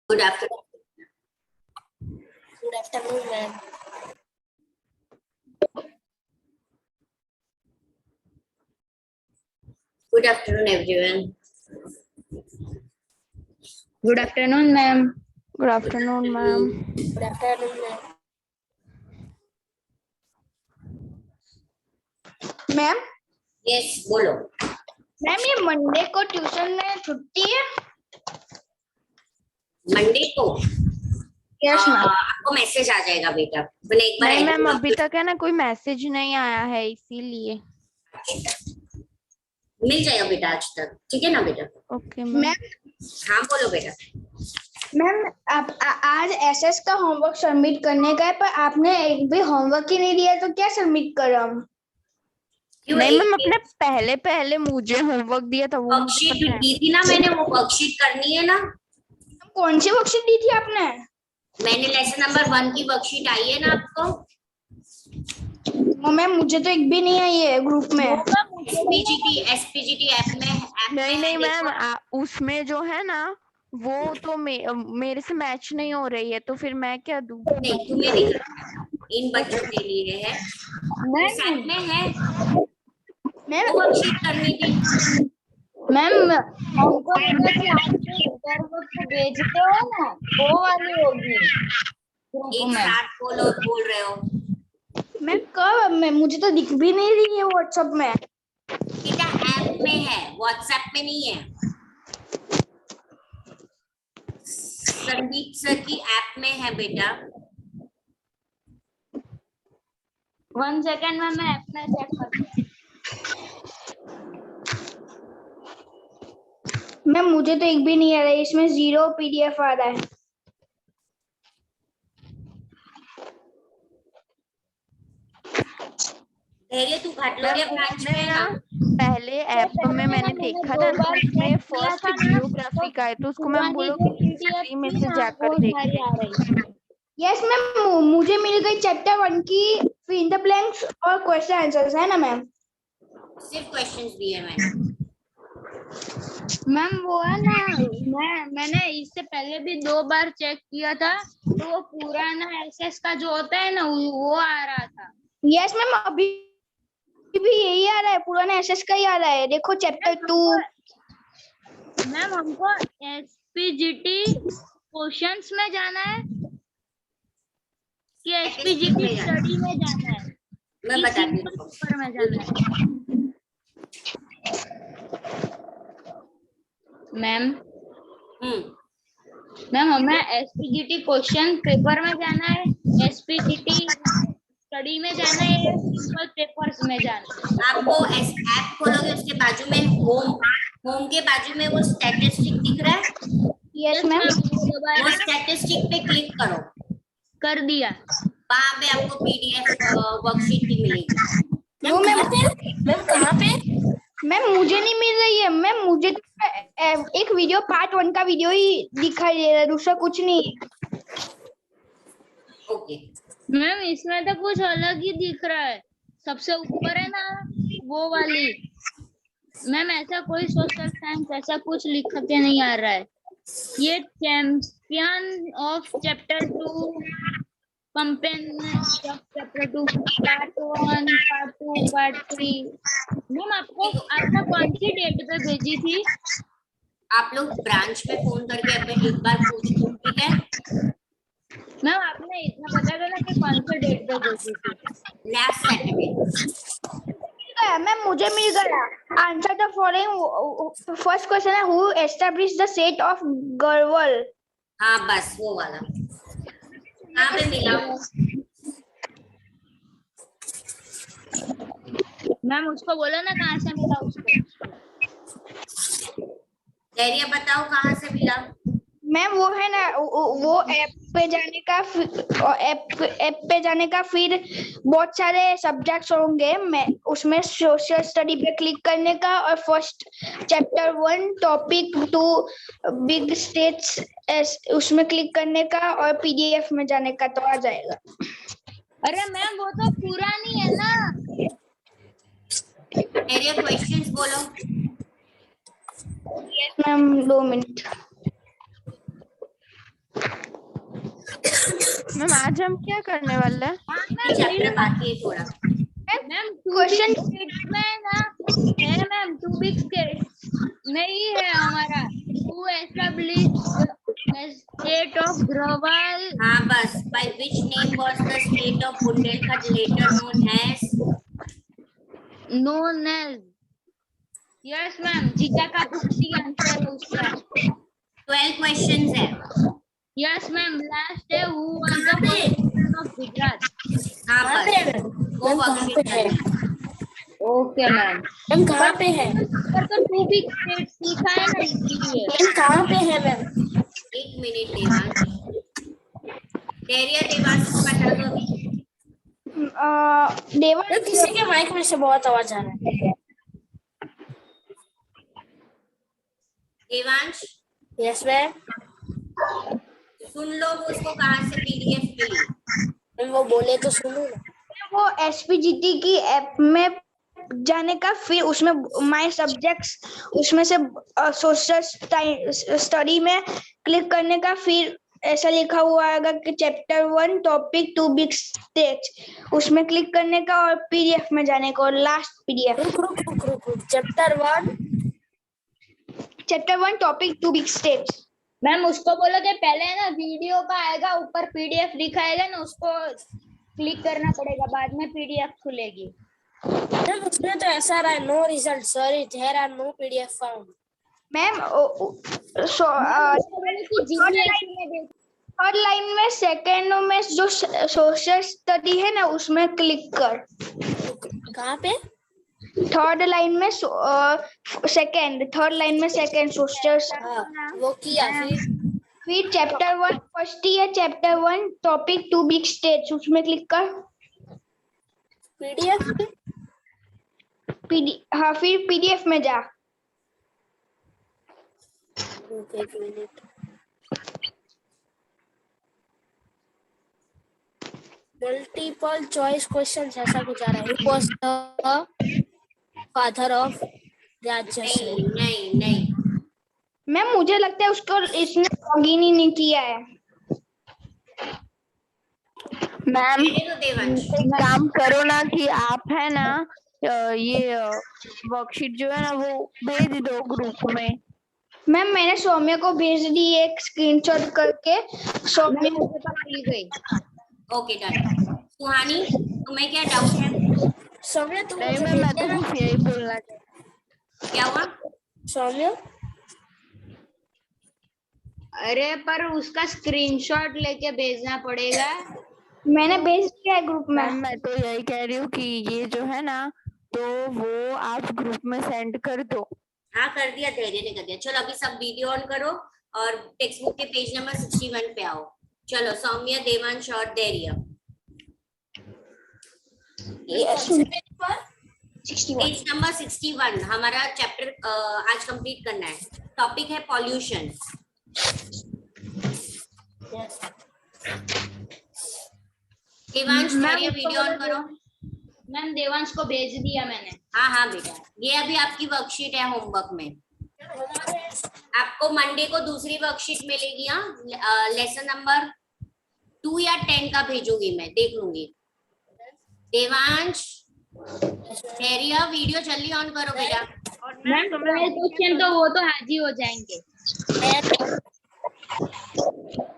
Good afternoon. Good afternoon, ma'am. Good afternoon, everyone. Good afternoon, ma'am. Good afternoon, ma'am. Good afternoon, ma'am. Ma'am Yes, बोलो. Ma'am ये Monday को tuition में छुट्टी है? Monday को yes ma'am. आपको message आ जाएगा बेटा. मैंने एक बार नहीं मैम, अभी तक है ना कोई मैसेज नहीं आया है, इसीलिए. मिल जाएगा बेटा आज तक. ठीक है ना बेटा? Okay ma'am. हाँ बोलो बेटा. मैम आप आज एसएस का होमवर्क सबमिट करने का है, पर आपने एक भी होमवर्क ही नहीं दिया, तो क्या सबमिट करूं हम? क्यों? नहीं मैम, अपने पहले मुझे होमवर्क दिया था, वो मुझे वर्कशीट पता है. दी थी ना मैंने. वो वर्कशीट करनी है ना. कौन सी वर्कशीट दी थी आपने? मैंने लेसन नंबर 1 की वर्कशीट आई है ना आपको. मैम मुझे तो एक भी नहीं आई है ग्रुप में. एसपीजीटी ऐप में नहीं मैम, उसमें जो है ना वो तो मेरे से मैच नहीं हो रही है, तो फिर मैं क्या दूं? नहीं तुम्हें नहीं करना, इन बच्चों के लिए है. इस ऐप में है. मैम वो वर्कशीट करनी थी. मैम हमको लगा कि आप जो वक्त भेजते हो ना, वो वाली होगी. एक साथ बोल रहे हो. मैं कब? मैं मुझे तो दिख भी नहीं रही है व्हाट्सएप में. बेटा ऐप में है, व्हाट्सएप में नहीं है. संदीप सर की ऐप में है बेटा. 1 सेकंड में मैं ऐप में चेक करती हूँ. मैम मुझे तो एक भी नहीं आ रहा है, इसमें 0 पीडीएफ आ रहा है. धैर्य तू घाटलोरिया ब्रांच में है ना. पहले ऐप में मैंने देखा था ना, उसमें फर्स्ट जियोग्राफी का है, तो उसको मैम बोलो कि हिस्ट्री में से जाकर देखने. यस मैम, मुझे मिल गई चैप्टर 1 की फिल इन द ब्लैंक्स और क्वेश्चन आंसर्स, है ना मैम? सिर्फ क्वेश्चंस दिए मैंने. मैम वो है ना, मैंने इससे पहले भी 2 बार चेक किया था, तो वो पुराना एसएस का जो होता है ना वो आ रहा था. यस मैम, अभी भी यही आ रहा है, पुराना एसएस का ही आ रहा है. देखो चैप्टर 2. मैम हमको एसपीजीटी क्वेश्चंस में जाना है कि एसपीजीटी स्टडी में जाना है? मैं बताती हूँ. पेपर में जाना है मैम. मैम हमें एसपीजीटी क्वेश्चन पेपर में जाना है, एसपीजीटी स्टडी में जाना है, या सिंपल पेपर्स में जाना है? आपको ऐप खोलोगे, उसके बाजू में होम के बाजू में वो स्टैटिस्टिक दिख रहा है. Yes ma'am. वो स्टैटिस्टिक पे क्लिक करो. कर दिया. वहां पे आपको पीडीएफ वर्कशीट की मिलेगी. वो मैम कहाँ पे? मैम मुझे नहीं मिल रही है मैम. मुझे एक वीडियो पार्ट 1 का वीडियो ही दिखाई दे रहा है, दूसरा कुछ नहीं. ओके. मैम इसमें तो कुछ अलग ही दिख रहा है. सबसे ऊपर है ना वो वाली. मैम ऐसा कोई सोशल साइंस ऐसा कुछ लिख के नहीं आ रहा है. ये champion of chapter 2 chapter 2 part 1 part 2 part 3. Ma'am आपने कौन सी डेट पे भेजी थी? आप लोग ब्रांच में फोन करके अपने एक बार पूछ लो. ठीक है मैम आपने इतना बता देना कि कौन से डेट पे भेजी थी? Last Saturday. मैम मुझे मिल गया. Answer the following. First question है, who establish the set of gravel. हाँ बस वो वाला. कहाँ पे मिला? मैम उसको बोलो ना कहाँ से मिला उसको. धैर्य बताओ कहाँ से मिला. मैम वो है ना, वो ऐप पे जाने का फिर बहुत सारे सब्जेक्ट्स होंगे. मैं उसमें सोशल स्टडी पे क्लिक करने का, और first chapter 1 topic 2 big states उसमें क्लिक करने का, और पीडीएफ में जाने का, तो आ जाएगा. अरे मैम वो तो पुरानी है ना. धैर्य क्वेश्चंस बोलो. Ma'am 2 minute. मैम आज हम क्या करने वाले हैं? चैप्टर बाकी है थोड़ा। मैम क्वेश्चन में ना है मैम, टू बिग स्टेट्स में ही है हमारा, to establish state of global हाँ बस, by which name was the state of Bundelkhand later known as? Known as. Yes ma'am, जीजा का पूछती आंसर है उसका। 12 questions है। यस मैम, लास्ट है who was the first of Gujarat. हाँ बस, वो वर्कशीट करनी है। Okay ma'am. मैम कहाँ पे है? पर तो टू बिग स्टेट्स लिखा है ना, इसलिए। मैम कहाँ पे है मैम? एक मिनट देवांश, देवांश को बता दो अभी। देवांश मैम किसी के माइक में से बहुत आवाज आ रहा है। Devansh yes ma'am. सुन लो, वो उसको कहाँ से पीडीएफ मिली? मैम वो बोले तो सुनो ना। वो एसपीजीटी की ऐप में जाने का, फिर उसमें माय सब्जेक्ट्स, उसमें से सोशल स्टडी में क्लिक करने का, फिर ऐसा लिखा हुआ आएगा कि चैप्टर 1 टॉपिक 2 बिग स्टेट्स, उसमें क्लिक करने का और पीडीएफ में जाने का, और लास्ट पीडीएफ रुक। Chapter 1 topic 2 big states. Ma'am उसको बोलो कि पहले ना वीडियो का आएगा, ऊपर पीडीएफ दिखाएगा ना, उसको क्लिक करना पड़ेगा, बाद में पीडीएफ खुलेगी। मैम उसमें तो ऐसा रहा है, no result sorry, there are no PDF found. Ma'am third line में सेकेंड में जो सोशल स्टडी है ना, उसमें क्लिक कर। कहाँ पे? थर्ड लाइन में थर्ड लाइन में सेकेंड सोशल, हाँ वो किया, फिर चैप्टर 1 फर्स्ट ही है, चैप्टर 1 टॉपिक 2 बिग स्टेट्स, उसमें क्लिक कर। पीडीएफ हाँ फिर पीडीएफ में जा। एक मिनट। मल्टीपल चॉइस क्वेश्चंस ऐसा कुछ आ रहा है। Who was the father of Rajarsi? नहीं मैम मुझे लगता है उसको इसने लॉगिन ही नहीं किया है। मैम कहने दो देवांश। एक काम करो ना कि आप है ना ये वर्कशीट जो है ना वो भेज दो ग्रुप में। मैम मैंने सौम्य को भेज दी एक स्क्रीनशॉट करके, सौम्य मुझे तो मिल गई। Okay done. सुहानी, तुम्हें क्या डाउट है? सौम्य तुम नहीं मुझे मैम, मैं भेज तो देना। सिर्फ यही बोलना चाहती क्या हुआ? सौम्य अरे पर उसका स्क्रीनशॉट लेके भेजना पड़ेगा। मैंने भेज दिया है ग्रुप में। मैम मैं तो यही कह रही हूँ कि ये जो है ना तो वो आप ग्रुप में सेंड कर दो। हाँ कर दिया, धैर्य ने कर दिया। चलो अभी सब वीडियो ऑन करो और टेक्स्ट बुक के पेज नंबर 61 पे आओ। चलो सौम्य, देवांश और धैर्य। पेज नंबर 61 हमारा चैप्टर आज कंप्लीट करना है। टॉपिक है पॉल्यूशन। देवांश, धैर्य वीडियो ऑन करो। मैम देवांश को भेज दिया मैंने। हाँ बेटा, ये अभी आपकी वर्कशीट है होमवर्क में। आपको मंडे को दूसरी वर्कशीट मिलेगी। हाँ, लेसन नंबर 2 या 10 का भेजूंगी, मैं देख लूंगी। देवांश, धैर्य वीडियो जल्दी ऑन करो बेटा। मैम क्वेश्चन तो वो तो हाजिर हो जाएंगे।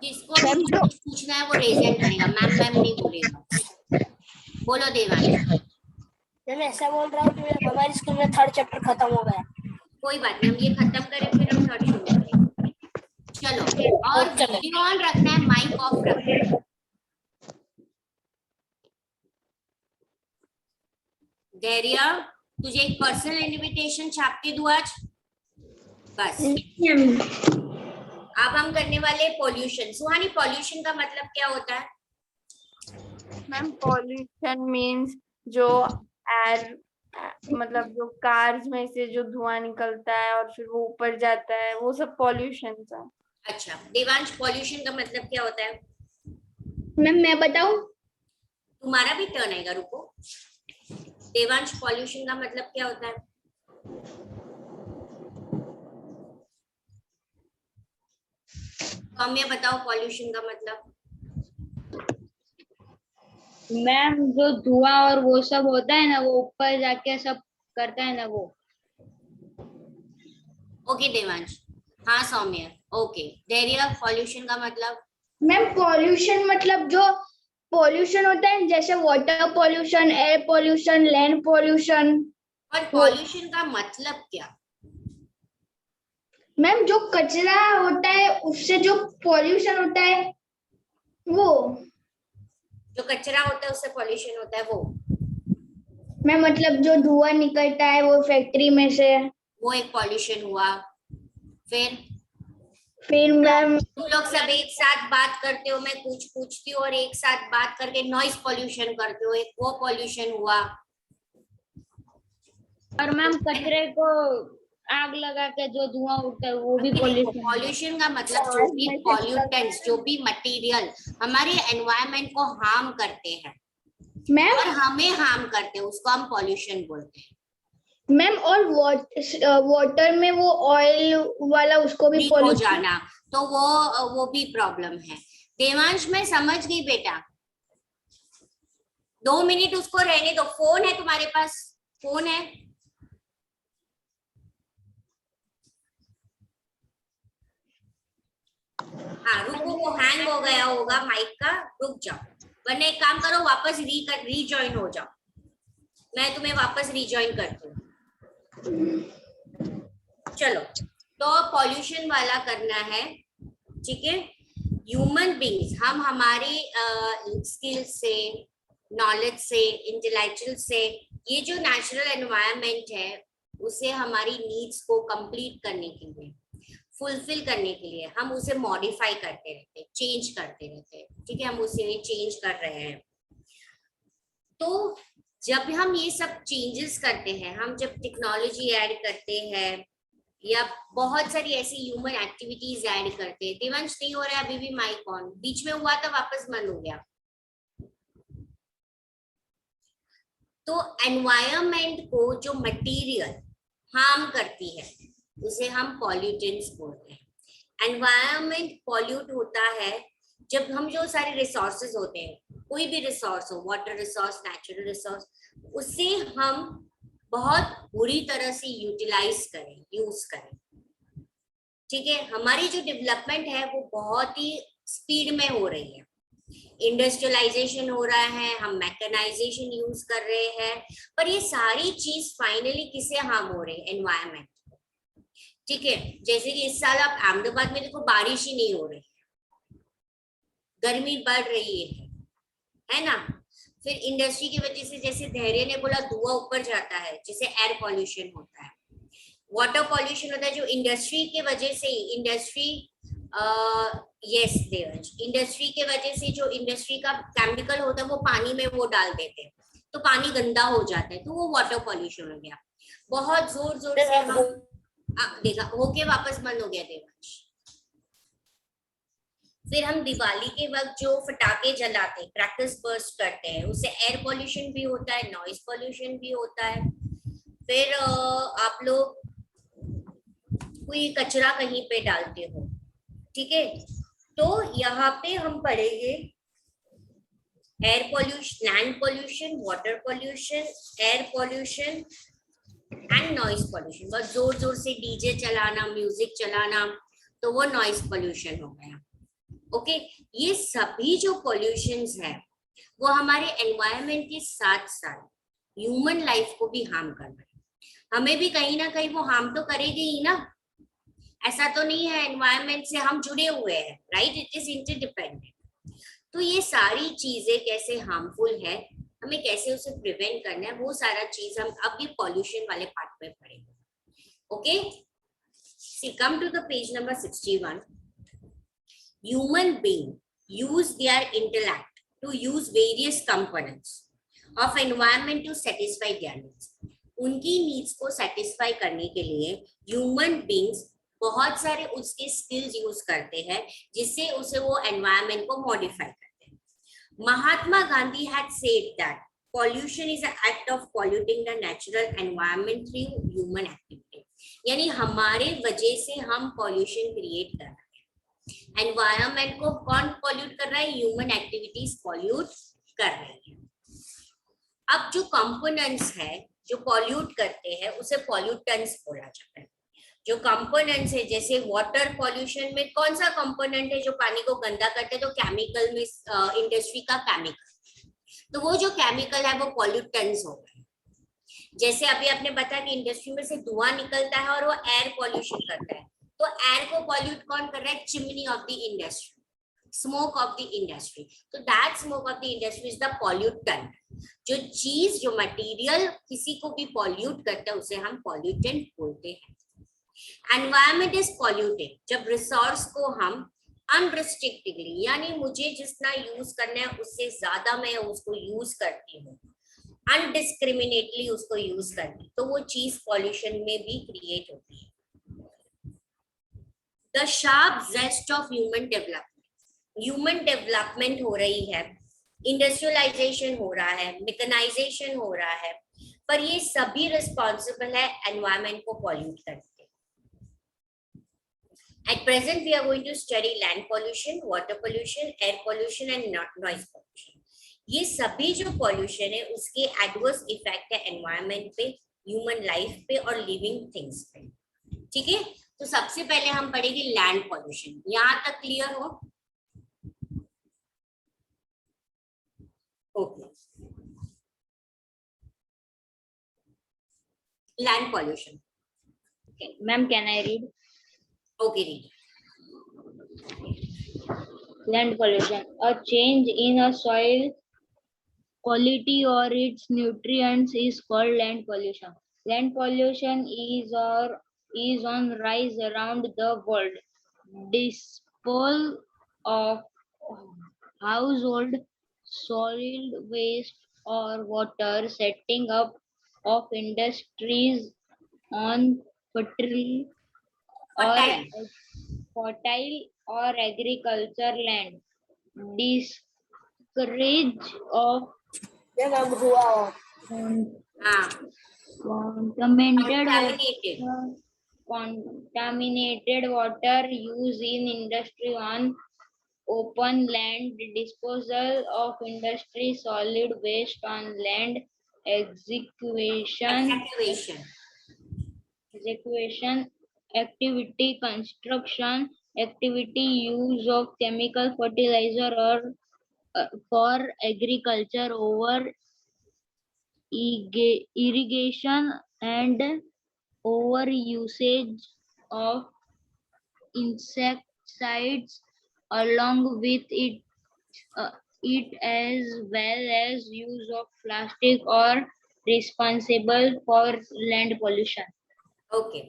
जिसको भी कुछ पूछना है वो रेज हैंड करेगा, मैम नहीं बोलेगा। बोलो देवांश। मैं ऐसा बोल रहा हूँ कि हमारे स्कूल में थर्ड चैप्टर खत्म हो गया। कोई बात नहीं, हम ये खत्म करें फिर हम थर्ड शुरू करेंगे। चलो, और वीडियो ऑन रखना है, माइक ऑफ रखना है। धैर्य, तुझे एक पर्सनल इनविटेशन छाप के दूं आज? बस। अब हम करने वाले पॉल्यूशन। सुहानी, पॉल्यूशन का मतलब क्या होता है? मैम पॉल्यूशन मीन्स जो एयर, मतलब जो कार्स में से जो धुआं निकलता है और फिर वो ऊपर जाता है, वो सब पॉल्यूशन है। अच्छा, देवांश, पॉल्यूशन का मतलब क्या होता है? मैम मैं बताऊं? तुम्हारा भी टर्न आएगा, रुको। देवांश, पॉल्यूशन का मतलब क्या होता है? सौम्य बताओ, पॉल्यूशन का मतलब? मैम जो धुआं और वो सब होता है ना, वो ऊपर जाके सब करता है ना वो। ओके देवांश, हाँ सौम्य, ओके। धैर्य, पॉल्यूशन का मतलब? मैम पॉल्यूशन मतलब जो पॉल्यूशन होता है जैसे water pollution, air pollution, land pollution. और पॉल्यूशन का मतलब क्या? मैम जो कचरा होता है उससे जो पॉल्यूशन होता है वो। जो कचरा होता है उससे पॉल्यूशन होता है वो? मैम मतलब जो धुआं निकलता है वो फैक्ट्री में से, वो एक पॉल्यूशन हुआ। फिर मैम तुम लोग सब एक साथ बात करते हो, मैं कुछ पूछती हूँ और एक साथ बात करके नॉइज पॉल्यूशन करते हो, एक वो पॉल्यूशन हुआ। और मैम कचरे को आग लगा के जो धुआं उठता है वो भी पॉल्यूशन। पॉल्यूशन का मतलब जो भी पॉल्यूटेंट्स, जो भी मटेरियल हमारे एनवायरनमेंट को हार्म करते हैं मैम और हमें हार्म करते हैं, उसको हम पॉल्यूशन बोलते हैं। मैम और वाटर में वो ऑयल वाला उसको भी लीक हो पॉल्यूशन। जाना, तो वो भी प्रॉब्लम है। देवांश मैं समझ गई बेटा, 2 मिनट उसको रहने दो। फोन है तुम्हारे पास? फोन है? हाँ रुको, वो हैंग हो गया होगा माइक का, रुक जाओ। वरना एक काम करो, वापस रीजॉइन हो जाओ, मैं तुम्हें वापस रीजॉइन करती हूँ। चलो, तो पॉल्यूशन वाला करना है, ठीक है। ह्यूमन बींग्स, हम हमारी स्किल से, नॉलेज से, इंटेलेक्चुअल से, ये जो नेचुरल एनवायरनमेंट है उसे हमारी नीड्स को कंप्लीट करने के लिए, फुलफिल करने के लिए हम उसे मॉडिफाई करते रहते हैं, चेंज करते रहते हैं, ठीक है। हम उसे चेंज कर रहे हैं। तो जब हम ये सब चेंजेस करते हैं, हम जब टेक्नोलॉजी ऐड करते हैं या बहुत सारी ऐसी ह्यूमन एक्टिविटीज ऐड करते हैं। देवांश नहीं हो रहा है अभी भी माइक ऑन, बीच में हुआ था वापस बंद हो गया। तो एनवायरनमेंट को जो मटेरियल हार्म करती है उसे हम पॉल्यूटेंट्स बोलते हैं। एनवायरनमेंट पॉल्यूट होता है जब हम जो सारे रिसोर्सेज होते हैं, कोई भी रिसोर्स हो, वाटर रिसोर्स, नेचुरल रिसोर्स, उसे हम बहुत बुरी तरह से यूटिलाइज करें, यूज करें, ठीक है। हमारी जो डेवलपमेंट है वो बहुत ही स्पीड में हो रही है, इंडस्ट्रियलाइजेशन हो रहा है, हम मैकेनाइजेशन यूज कर रहे हैं, पर ये सारी चीज फाइनली किसे हार्म हो रही है? एनवायरनमेंट, ठीक है। जैसे कि इस साल आप अहमदाबाद में देखो, बारिश ही नहीं हो रही, गर्मी बढ़ रही है ना। फिर इंडस्ट्री की वजह से, जैसे धैर्य ने बोला, धुआं ऊपर जाता है, जिससे एयर पॉल्यूशन होता है, वाटर पॉल्यूशन होता है, जो इंडस्ट्री के वजह से, यस देवंश, इंडस्ट्री के वजह से जो इंडस्ट्री का केमिकल होता है वो पानी में वो डाल देते हैं, तो पानी गंदा हो जाता है, तो वो वाटर पॉल्यूशन हो गया। बहुत जोर जोर से हम देखा, होके वापस बंद हो गया देवांश। फिर हम दिवाली के वक्त जो फटाके जलाते हैं, क्रैकर्स बर्स्ट करते हैं, उससे एयर पॉल्यूशन भी होता है, नॉइज पॉल्यूशन भी होता है। फिर आप लोग कोई कचरा कहीं पे डालते हो, ठीक है, तो यहाँ पे हम पढ़ेंगे air pollution, land pollution, water pollution, air pollution and noise pollution. बहुत जोर जोर से डीजे चलाना, म्यूजिक चलाना, तो वो नॉइज पॉल्यूशन हो गया। ओके, ये सभी जो पॉल्यूशंस है वो हमारे एनवायरनमेंट के साथ साथ ह्यूमन लाइफ को भी हार्म कर रहे हैं। हमें भी कहीं ना कहीं वो हार्म तो करेगी ही ना, ऐसा तो नहीं है एनवायरनमेंट से हम जुड़े हुए हैं, राइट, इट इज इंटरडिपेंडेंट। तो ये सारी चीजें कैसे हार्मफुल है, हमें कैसे उसे प्रिवेंट करना है, वो सारा चीज हम अब ये पॉल्यूशन वाले पार्ट में पढ़ेंगे। Okay, see come to the page number 61। Human being use their intellect to use various components of environment to satisfy their needs. उनकी नीड्स को सेटिस्फाई करने के लिए ह्यूमन बींग्स बहुत सारे उसके स्किल्स यूज करते हैं, जिससे उसे वो एनवायरनमेंट को मॉडिफाई करते हैं। Mahatma Gandhi had said that pollution is an act of polluting the natural environment through human activity। यानी हमारे वजह से हम पॉल्यूशन क्रिएट कर रहे हैं। एनवायरनमेंट को कौन पॉल्यूट कर रहा है? ह्यूमन एक्टिविटीज पॉल्यूट कर रही है। अब जो कंपोनेंट्स है जो पॉल्यूट करते हैं उसे पॉल्यूटेंट्स बोला जाता है। जो कंपोनेंट्स है जैसे वाटर पॉल्यूशन में कौन सा कंपोनेंट है जो पानी को गंदा करते हैं, तो केमिकल में इंडस्ट्री का केमिकल, तो वो जो केमिकल है वो पॉल्यूटेंट्स हो गए। जैसे अभी आपने बताया कि इंडस्ट्री में से धुआं निकलता है और वो एयर पॉल्यूशन करता है, तो एयर को पॉल्यूट कौन कर रहा है, chimney of the industry, smoke of the industry, तो that smoke of the industry is the pollutant. जो चीज जो मटेरियल किसी को भी पॉल्यूट करता है उसे हम पॉल्यूटेंट बोलते हैं। एनवायरमेंट इज पॉल्यूटेड जब रिसोर्स को हम अनरिस्ट्रिक्टेडली यानी मुझे जितना यूज करना है उससे ज्यादा मैं उसको यूज करती हूँ, अनडिस्क्रिमिनेटली उसको यूज करती, तो वो चीज पॉल्यूशन में भी क्रिएट होती है। The sharp jest of human development हो रही है, इंडस्ट्रियलाइजेशन हो रहा है, मैकेनाइजेशन हो रहा है, पर ये सभी रिस्पॉन्सिबल है एनवायरमेंट को पॉल्यूट करने के। At present, we are going to study land pollution, water pollution, air pollution and noise pollution. ये सभी जो पॉल्यूशन है उसके एडवर्स इफेक्ट है एनवायरमेंट पे, ह्यूमन लाइफ पे और लिविंग थिंग्स पे। ठीक है, तो सबसे पहले हम पढ़ेंगे लैंड पॉल्यूशन। यहाँ तक क्लियर हो? Okay, land pollution. Ma'am, can I read? Okay, read. Land pollution, a change in a soil quality or its nutrients is called land pollution. Land pollution is on rise around the world. Disposal of household solid waste or water, setting up of industries on fertile or agriculture land, discourage of हाँ, contaminated water use in industry on open land, disposal of industry solid waste on land, execution activity, construction activity, use of chemical fertilizer or for agriculture, over irrigation and over usage of insecticides, along with it as well as use of plastic are responsible for land pollution. Okay,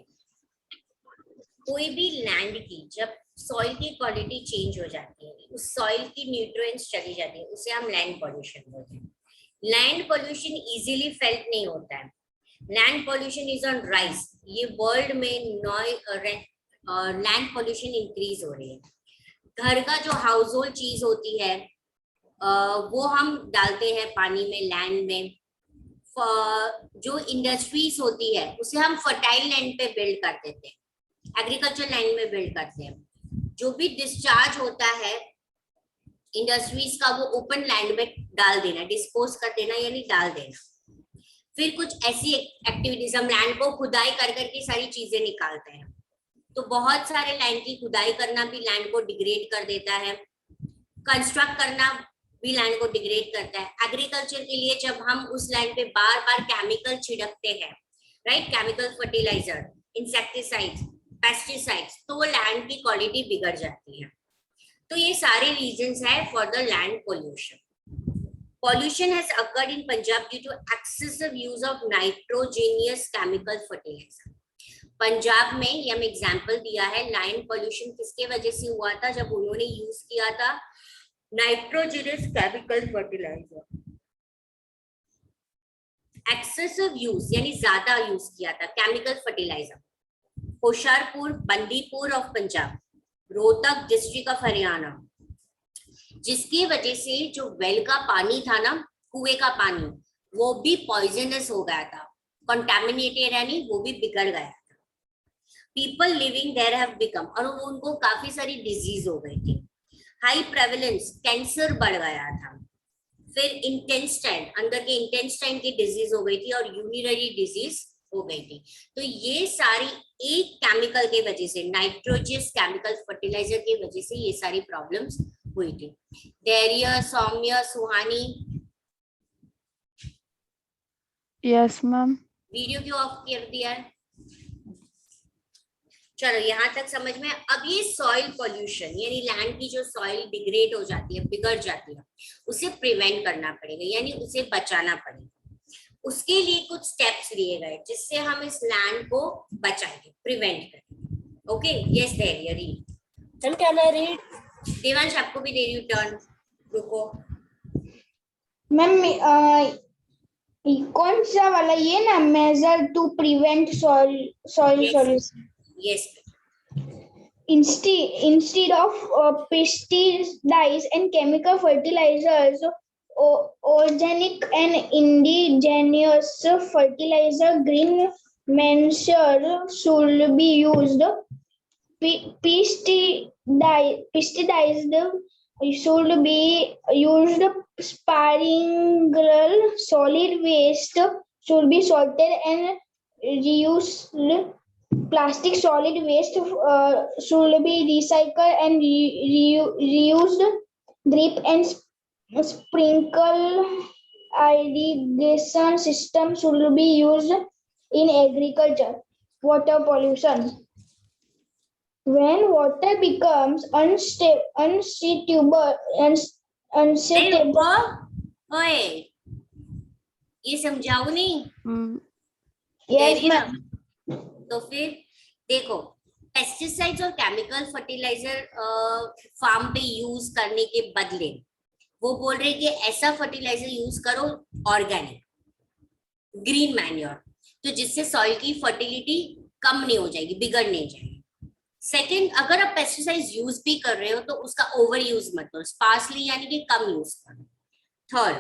कोई भी land की जब soil की quality change हो जाती है, उस soil की न्यूट्रिएंट्स चली जाती है, उसे हम लैंड पॉल्यूशन बोलते हैं। लैंड पॉल्यूशन इजीली फेल्ट नहीं होता है, land pollution is on rise. ये वर्ल्ड में लैंड पॉल्यूशन इंक्रीज हो रही है। घर का जो हाउस होल्ड चीज होती है वो हम डालते हैं पानी में, लैंड में। जो इंडस्ट्रीज होती है उसे हम फर्टाइल लैंड पे बिल्ड कर देते हैं, एग्रीकल्चर लैंड में बिल्ड करते हैं। जो भी डिस्चार्ज होता है इंडस्ट्रीज का वो ओपन लैंड में डाल देना, डिस्पोज कर देना यानी डाल देना। फिर कुछ ऐसी एक्टिविटीज, हम लैंड को खुदाई कर करके सारी चीजें निकालते हैं, तो बहुत सारे लैंड की खुदाई करना भी लैंड को डिग्रेड कर देता है, कंस्ट्रक्ट करना भी लैंड को डिग्रेड करता है। एग्रीकल्चर के लिए जब हम उस लैंड पे बार बार केमिकल छिड़कते हैं, right, chemical fertiliser, insecticides, pesticides, तो लैंड की क्वालिटी बिगड़ जाती है। तो ये सारे रीजंस है for the land pollution. Pollution has occurred in Punjab due to excessive use of nitrogenous chemical fertilizer. Punjab में ये हम एग्जाम्पल दिया है, लैंड पोल्यूशन किसके वजह से हुआ था, जब उन्होंने यूज किया था nitrogenous chemical fertiliser. Excessive use यानी ज्यादा यूज किया था chemical fertiliser. Hoshiarpur, Bandipur of Punjab, Rohtak district of Haryana, जिसकी वजह से जो वेल का पानी था ना, कुएं का पानी, वो भी पॉइजनस हो गया था, कंटामिनेटेड यानी वो भी बिगड़ गया था। People living there have become, और उनको काफी सारी डिजीज हो गई थी। हाई प्रेवलेंस, कैंसर बढ़ गया था। फिर इंटेस्टाइन, अंदर के इंटेस्टाइन की डिजीज हो गई थी और यूरिनरी डिजीज हो गई थी। तो ये सारी एक केमिकल के वजह से, नाइट्रोजस केमिकल फर्टिलाइजर की वजह से ये सारी प्रॉब्लम्स हुई थी। धैर्य, सौम्य, सुहानी, यस मैम। वीडियो क्यों ऑफ कर दिया है? चलो यहाँ तक समझ में। अब ये सॉइल पोल्यूशन यानी लैंड की जो सॉइल डिग्रेड हो जाती है, बिगड़ जाती है, उसे प्रिवेंट करना पड़ेगा यानी उसे बचाना पड़ेगा। उसके लिए कुछ स्टेप्स लिए गए जिससे हम इस लैंड को बचाएंगे, प्रिवेंट करेंगे। ओके, यस धैर्य, read. Ma'am can I read? Devansh आपको भी दे रही हूँ टर्न, रुको। मैम कौन सा वाला, ये ना, major to prevent soil solution. Yes, Instead of pesticides and chemical fertilizers, organic and indigenous fertilizer, green manure should be used. Pesticides should be used sparingly. Solid waste should be sorted and reused. Plastic solid waste should be recycled and reused. Drip and sprinkle irrigation system should be used in agriculture. Water pollution. When water becomes unsuitable, ओए ये समझाओ नहीं? yes धैर्य। ma'am. तो फिर देखो, pesticides और chemical fertiliser farm पे यूज करने के बदले वो बोल रहे कि ऐसा फर्टिलाइजर यूज करो ऑर्गेनिक, ग्रीन मैन्योर, तो जिससे सॉइल की फर्टिलिटी कम नहीं हो जाएगी, बिगड़ नहीं जाएगी। सेकंड, अगर आप पेस्टिसाइड्स यूज भी कर रहे हो तो उसका ओवर यूज मत करो, स्पार्सली यानी कि कम यूज करो। थर्ड,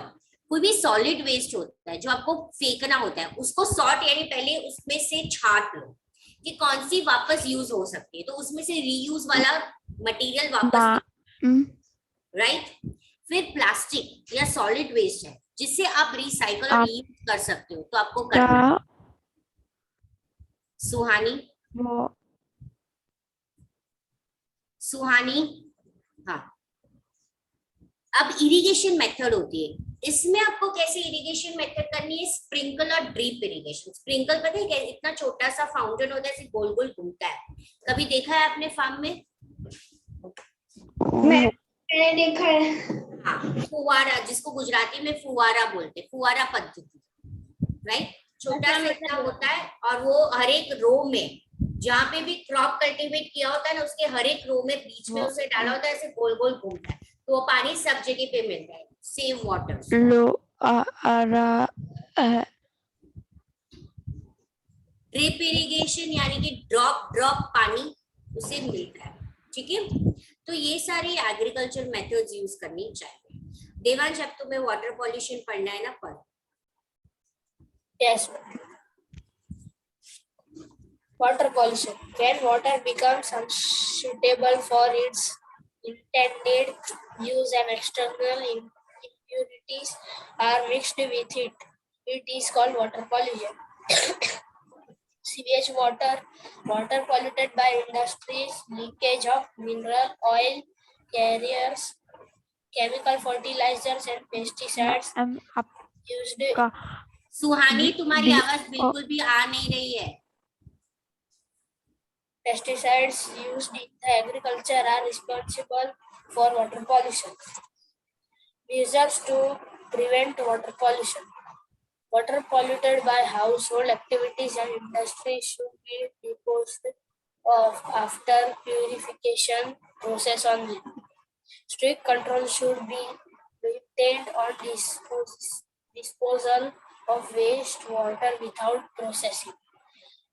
कोई भी सॉलिड वेस्ट होता है जो आपको फेंकना होता है, उसको सॉर्ट यानी पहले उसमें से छांट लो कि कौन सी वापस यूज हो सकती है, तो उसमें से रीयूज वाला मटेरियल वापस, राइट। फिर प्लास्टिक या सॉलिड वेस्ट है जिससे आप रिसाइकल और रीयूज कर सकते हो, तो आपको करना। सुहानी, हाँ। अब इरिगेशन मेथड होती है, इसमें आपको कैसे इरिगेशन मेथड करनी है? स्प्रिंकल और ड्रिप इरिगेशन। स्प्रिंकल पता है क्या? इतना छोटा सा फाउंटेन होता है, ऐसे गोल गोल घूमता है, कभी देखा है आपने फार्म में? मैंने देखा है। हाँ, फुवारा, जिसको गुजराती में फुवारा बोलते हैं, फुवारा पद्धति, राइट। छोटा सा इतना होता है और वो हर एक रो में, जहाँ पे भी क्रॉप कल्टीवेट किया होता है ना, उसके हर एक रो में बीच में उसे डाला होता है, ऐसे गोल गोल घूमता है, तो वो पानी सब जगह पे मिलता है, सेव वाटर। ड्रिप इरिगेशन यानी कि ड्रॉप ड्रॉप पानी उसे मिलता है, ठीक है। तो ये सारी एग्रीकल्चर मेथड्स यूज करनी चाहिए। देवांश, अब तुम्हें वाटर पॉल्यूशन पढ़ना है ना, पढ़। Yes. Water pollution. When water becomes unsuitable for its intended use and external impurities are mixed with it, it is called water pollution. Sewage water, water polluted by industries, leakage of mineral oil carriers, chemical fertilizers and pesticides used. सुहानी, तुम्हारी आवाज बिल्कुल भी आ नहीं रही है। Pesticides used in the agriculture are responsible for water pollution. Measures to prevent water pollution. Water polluted by household activities and industry should be disposed of after purification process only. Strict control should be maintained on disposal of wastewater without processing.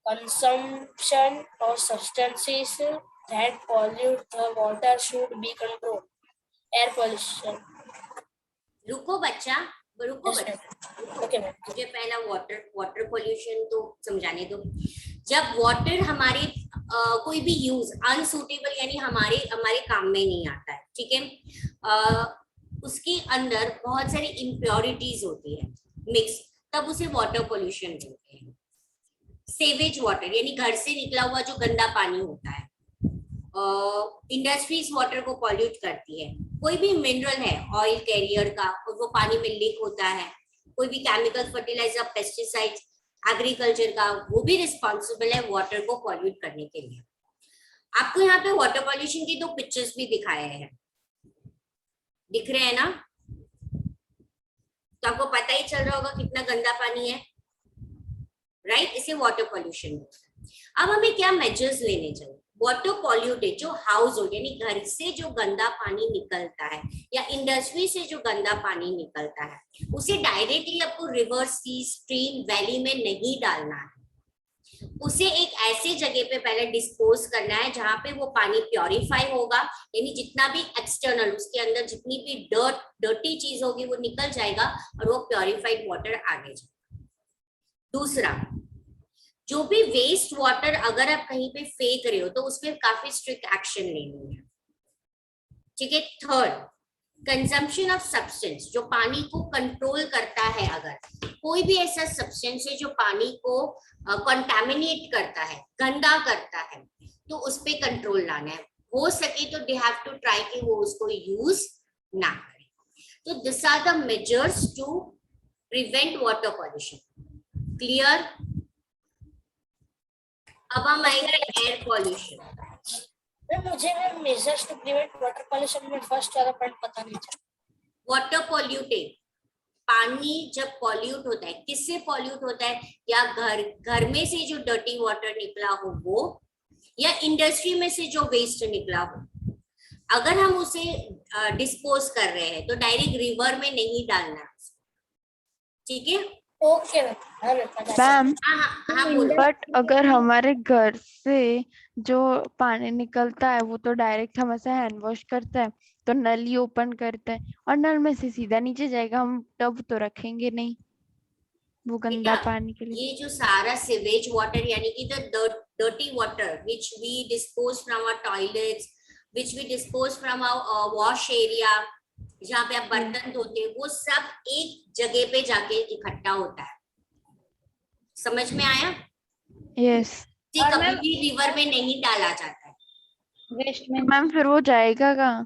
Consumption of substances that pollute the water should be controlled. Air pollution. रुको बच्चा, रुको Yes, बच्चा। Okay, ma'am. मुझे पहला water pollution तो समझाने दो। जब वाटर हमारे कोई भी यूज अनसूटेबल यानी हमारे काम में नहीं आता है, ठीक है, उसके अंदर बहुत सारी इम्प्योरिटीज होती है मिक्स, तब उसे वाटर पोल्यूशन बोलते हैं। सेवेज वाटर यानी घर से निकला हुआ जो गंदा पानी होता है, इंडस्ट्रीज वाटर को पॉल्यूट करती है। कोई भी मिनरल है ऑयल कैरियर का और वो पानी में लीक होता है, कोई भी केमिकल फर्टिलाइजर, पेस्टिसाइड्स, एग्रीकल्चर का, वो भी रिस्पॉन्सिबल है वाटर को पॉल्यूट करने के लिए। आपको यहाँ पे वाटर पॉल्यूशन की 2 पिक्चर्स भी दिखाए हैं, दिख रहे हैं ना? तो आपको पता ही चल रहा होगा कितना गंदा पानी है, राइट? इसे वाटर पॉल्यूशन बोलते हैं। अब हमें क्या मेजर्स लेने चाहिए? वाटर पॉल्यूटेड जो हाउस होल्ड यानी घर से जो गंदा पानी निकलता है या इंडस्ट्री से जो गंदा पानी निकलता है, उसे डायरेक्टली आपको रिवर, सी, स्ट्रीम, वैली में नहीं डालना है। उसे एक ऐसे जगह पे पहले डिस्पोज करना है जहां पे वो पानी प्योरीफाई होगा, यानी जितना भी एक्सटर्नल उसके अंदर जितनी भी डर्टी चीज होगी वो निकल जाएगा और वो प्योरीफाइड वाटर आगे जाएगा। दूसरा, जो भी वेस्ट वाटर अगर आप कहीं पे फेंक रहे हो तो उसमें काफी स्ट्रिक्ट एक्शन लेनी है, ठीक है? थर्ड, कंजम्पशन ऑफ सब्सटेंस, जो पानी को कंट्रोल करता है, अगर कोई भी ऐसा सब्सटेंस है जो पानी को कंटामिनेट करता है, गंदा करता है, तो उस पे कंट्रोल लाना है। हो सके तो दे हैव टू ट्राई कि वो उसको यूज ना करें। तो this are the measures to prevent water pollution. Clear? अब हम आएंगे एयर पॉल्यूशन। मुझे measures to prevent water pollution में फर्स्ट वाला पॉइंट पता नहीं चला। वाटर पॉल्यूटेड, पानी जब पॉल्यूट होता है, किससे पॉल्यूट होता है? या घर में से जो डर्टी वाटर निकला हो वो, या इंडस्ट्री में से जो वेस्ट निकला हो। अगर हम उसे डिस्पोज कर रहे हैं तो डायरेक्ट रिवर में नहीं डालना, ठीक है? ओके मैम, हाँ बोलो। बट अगर हमारे घर से जो पानी निकलता है वो तो डायरेक्ट हम ऐसे हैंड वॉश करते हैं, तो नल ही ओपन करते हैं और नल में से सीधा नीचे जाएगा, हम टब तो रखेंगे नहीं वो गंदा पानी के लिए। ये जो सारा सिवेज वाटर यानी कि the dirty water which we dispose from our toilets, which we dispose from our wash area, जहाँ पे आप बर्तन धोते हैं, वो सब एक जगह पे जाके इकट्ठा होता है। समझ में आया? यस। कभी भी रिवर में नहीं डाला जाता है वेस्ट में। मैम फिर वो जाएगा कहाँ?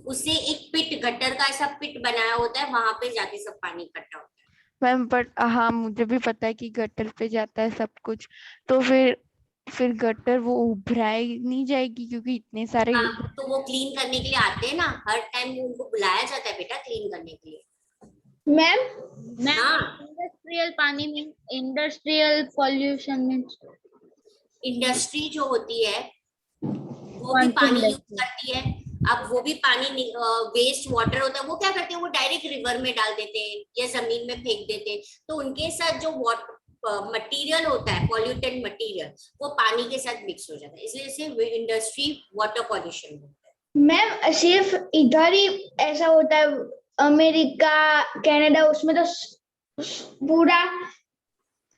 उसे एक पिट, गटर का ऐसा पिट बनाया होता है, वहां पे जाके सब पानी इकट्ठा होता है। मैम बट हाँ, मुझे भी पता है कि गटर पे जाता है सब कुछ, तो फिर गटर वो उभराई नहीं जाएगी क्योंकि इतने सारे। तो वो क्लीन करने के लिए आते हैं ना, हर टाइम उनको बुलाया जाता है बेटा क्लीन करने के लिए। मैम इंडस्ट्रियल पानी में, इंडस्ट्रियल पॉल्यूशन में इंडस्ट्री जो होती है वो भी पानी यूज करती है। अब वो भी पानी वेस्ट वाटर होता है, वो क्या करते हैं, वो डायरेक्ट रिवर में डाल देते हैं या जमीन में फेंक देते हैं। तो उनके साथ जो मटेरियल होता है, पॉल्यूटेंट मटेरियल, वो पानी के साथ मिक्स हो जाता है, इसलिए इसे इंडस्ट्री वाटर पॉल्यूशन बोलते हैं। मैम सिर्फ इधर ही ऐसा होता है, अमेरिका, कनाडा, उसमें तो पूरा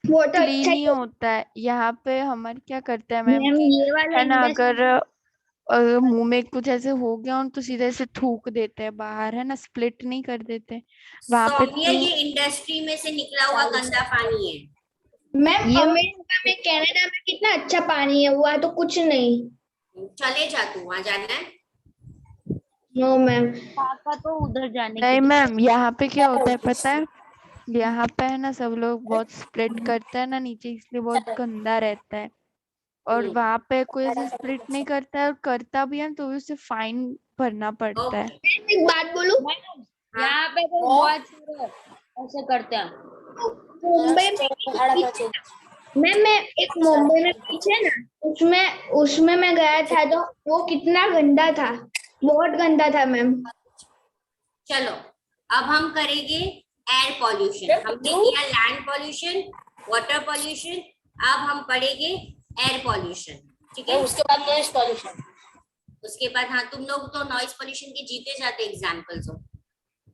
वाटर क्लीन ही होता है। यहाँ पे हमारे क्या करते हैं मैम, ये वाला है ना, अगर मुंह में कुछ ऐसे हो गया हो तो सीधे से थूक देते हैं बाहर, है ना, स्प्लिट नहीं कर देते वहां पे। सौम्या, ये इंडस्ट्री में से निकला हुआ गंदा पानी है। मैम अमेरिका में, कनाडा में कितना अच्छा पानी है, वहाँ तो कुछ नहीं। चले जा, तू वहां जाना है? No ma'am. पापा तो उधर जाने नहीं के मैम, यहाँ पे क्या होता है पता है, यहाँ पे है ना सब लोग बहुत स्प्लिट करते हैं ना नीचे, इसलिए बहुत गंदा रहता है। और वहां पे कोई ऐसे स्प्लिट नहीं करता है, और करता भी है तो उसे फाइन भरना पड़ता है। एक बात बोलूं, यहाँ पे तो बहुत सारे ऐसे करते हैं। मुंबई में मैं एक मुंबई में पीछे ना, उसमें मैं गया था तो वो कितना गंदा था, बहुत गंदा था मैम। चलो अब हम करेंगे एयर पॉल्यूशन। हमने किया लैंड पॉल्यूशन, वाटर पॉल्यूशन, अब हम पढ़ेंगे एयर पॉल्यूशन, ठीक है? उसके बाद नॉइज पॉल्यूशन। उसके बाद, हाँ, तुम लोग तो नॉइज पॉल्यूशन के जीते जाते एग्जाम्पल्स हो।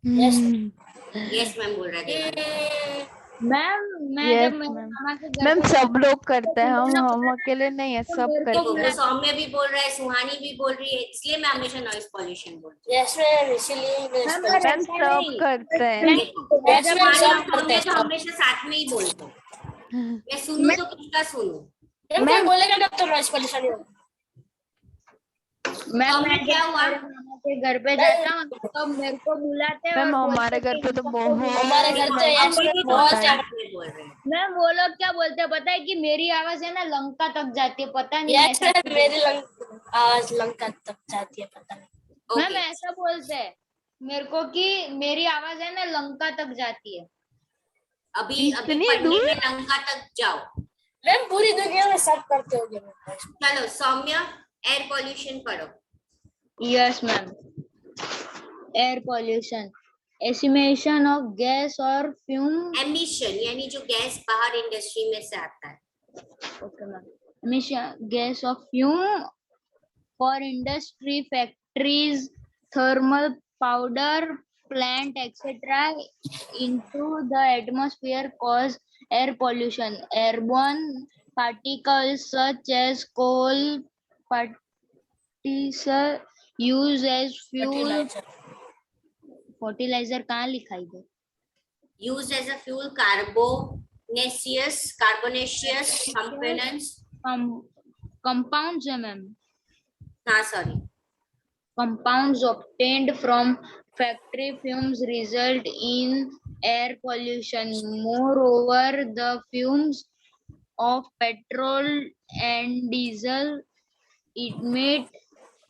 यस यस मैम बोल रहे थे। मैम मैं Yes, जब मेरे ma'am. मामा के घर मैम पे सब लोग करते हैं, तो हम अकेले नहीं है, तो सब मेरे को करते देखो, हैं। वो सौम्य भी बोल रहा है, सुहानी भी बोल रही है, इसलिए मैं हमेशा नॉइज पॉल्यूशन बोलती यस मैम, इसीलिए मैं मैम इसको और मैम ऐसा सब नहीं करते हैं। हूँ। मैं देखो, मैं Yes, जब ma'am, सुहानी सब और करते सौम्य हैं, तो सब। हमेशा साथ में ही बोलते हैं। मैं सुनूं तो किसका सुनूं? मैम कोई बोलेगा ना तो नॉइस पॉल्यूशन ही होगा। मैं सौम्य क्या हुआ? मेरे मामा के घर पे जाता हूँ तो मेरे को बुलाते हैं मैम और हमारे बोलते घर हैं पे कि तो इन सबको बहुत हमारे घर पे देखो, yes, अभी भी बहुत दोनों ज्यादा। साथ में बोल रहे हैं। मैम वो लोग क्या बोलते हैं पता है कि मेरी आवाज है ना लंका तक जाती है, पता नहीं यस ऐसा मैम, मेरी आवाज लंका तक जाती है, पता नहीं। मैम ओके, ऐसा बोलते हैं मेरे को कि मेरी आवाज है ना लंका तक जाती है। अभी अभी इतनी पढ़ने दूर? में लंका तक जाओ। मैम पूरी दुनिया में सब करते होंगे मैम। चलो सौम्य, एयर पॉल्यूशन पढ़ो। Yes ma'am. Air pollution estimation of gas और फ्यूम। एमिशन यानी जो गैस बाहर इंडस्ट्री में से आता है। Okay ma'am. Emission gas off fume for industry, factories, thermal powder plant, etc. into the atmosphere cause air pollution. Airborne particles such as coal particles used as fuel. Fertilizer कहाँ लिखा इधर? Used as a fuel, carbonaceous components. Compounds है ma'am. हाँ sorry, Compounds obtained from factory fumes result in air pollution. Moreover, the fumes of petrol and diesel emit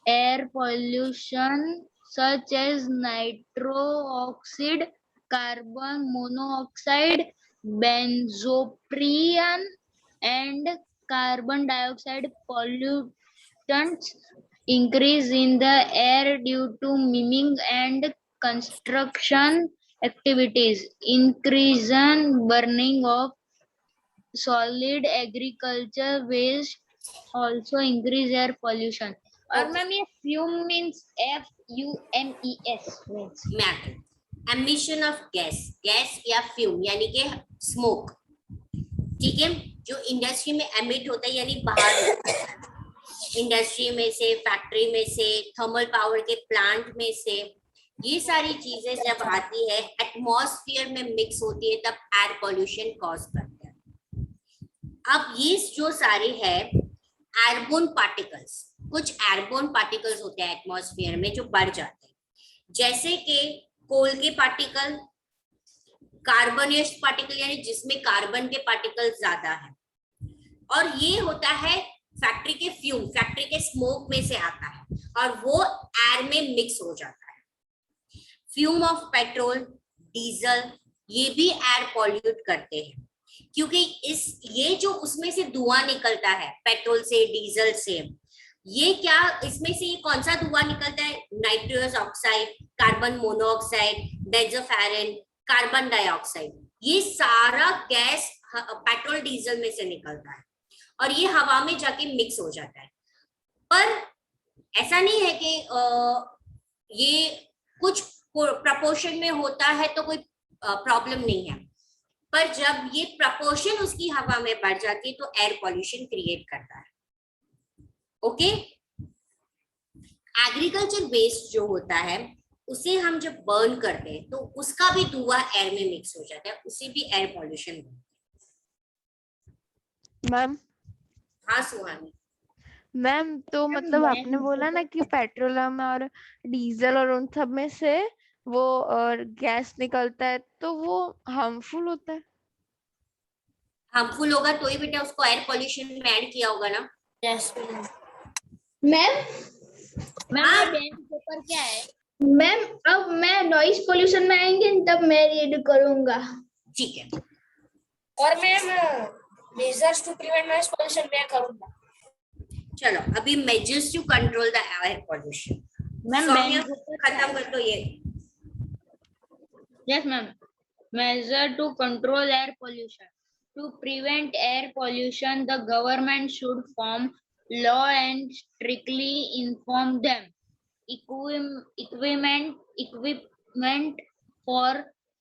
air pollution such as nitroxide, carbon monoxide, benzoprene, and carbon dioxide pollutants increase in the air due to mining and construction activities, increase in burning of solid agriculture waste, also increase air pollution. और ma'am ये fume means FUMES means matter emission of gas, gas या fume यानी कि smoke, ठीक है, जो industry में emit होता है यानी बाहर होता है, इंडस्ट्री में से, फैक्ट्री में से, थर्मल पावर के प्लांट में से, ये सारी चीजें जब आती है एटमॉस्फेयर में मिक्स होती है तब एयर पॉल्यूशन कॉज करते हैं। अब ये जो सारे है एयरबोर्न पार्टिकल्स, कुछ एयरबोर्न पार्टिकल्स होते हैं एटमॉस्फेयर में जो बढ़ जाते हैं, जैसे कि कोल के पार्टिकल, कार्बनियस पार्टिकल यानी जिसमें कार्बन के पार्टिकल ज्यादा है, और ये होता है फैक्ट्री के फ्यूम, फैक्ट्री के स्मोक में से आता है और वो एयर में मिक्स हो जाता है। फ्यूम ऑफ पेट्रोल, डीजल, ये भी एयर पॉल्यूट करते हैं, क्योंकि ये जो उसमें से धुआं निकलता है पेट्रोल से, डीजल से, ये क्या, इसमें से ये कौन सा धुआं निकलता है? Nitrous oxide, carbon monoxide, benzopyrene, carbon dioxide, ये सारा गैस पेट्रोल डीजल में से निकलता है और ये हवा में जाके मिक्स हो जाता है। पर ऐसा नहीं है कि ये कुछ प्रपोर्शन में होता है तो कोई प्रॉब्लम नहीं है, पर जब ये प्रपोर्शन उसकी हवा में बढ़ जाती है तो एयर पॉल्यूशन क्रिएट करता है। ओके, एग्रीकल्चर वेस्ट जो होता है उसे हम जब बर्न करते हैं तो उसका भी धुआं एयर में मिक्स हो जाता है, उसे भी एयर पॉल्यूशन बोलते हैं। मैम हाँ सुहानी, मैम तो मतलब आपने बोला ना कि पेट्रोलियम और डीजल और उन सब में से वो गैस निकलता है तो वो हार्मफुल होता है। हार्मफुल होगा तो ही बेटा उसको एयर पॉल्यूशन में ऐड किया होगा ना। यस मैम हाँ, पेपर क्या है? मैम अब मैं नॉइस पोल्यूशन में आएंगे तब मैं रीड करूंगा। ठीक है, और ma'am measures to prevent noise pollution मैं करूंगा। चलो अभी measures to control the air pollution ma'am खत्म कर दो ये। Yes, ma'am. Measure to control air pollution. To prevent air pollution, the government should form law and strictly inform them. Equipment for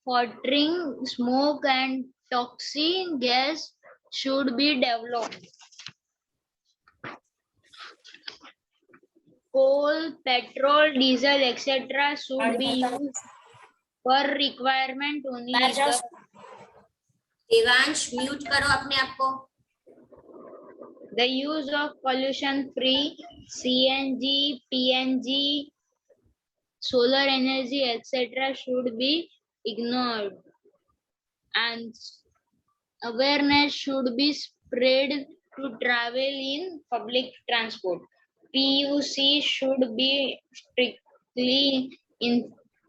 filtering smoke and toxic gas should be developed. Coal, petrol, diesel, etc. should be used for requirement only. Devansh mute करो अपने आप को. The use of pollution-free CNG, PNG, solar energy, etc. should be ignored, and awareness should be spread to travel in public transport. PUC should be strictly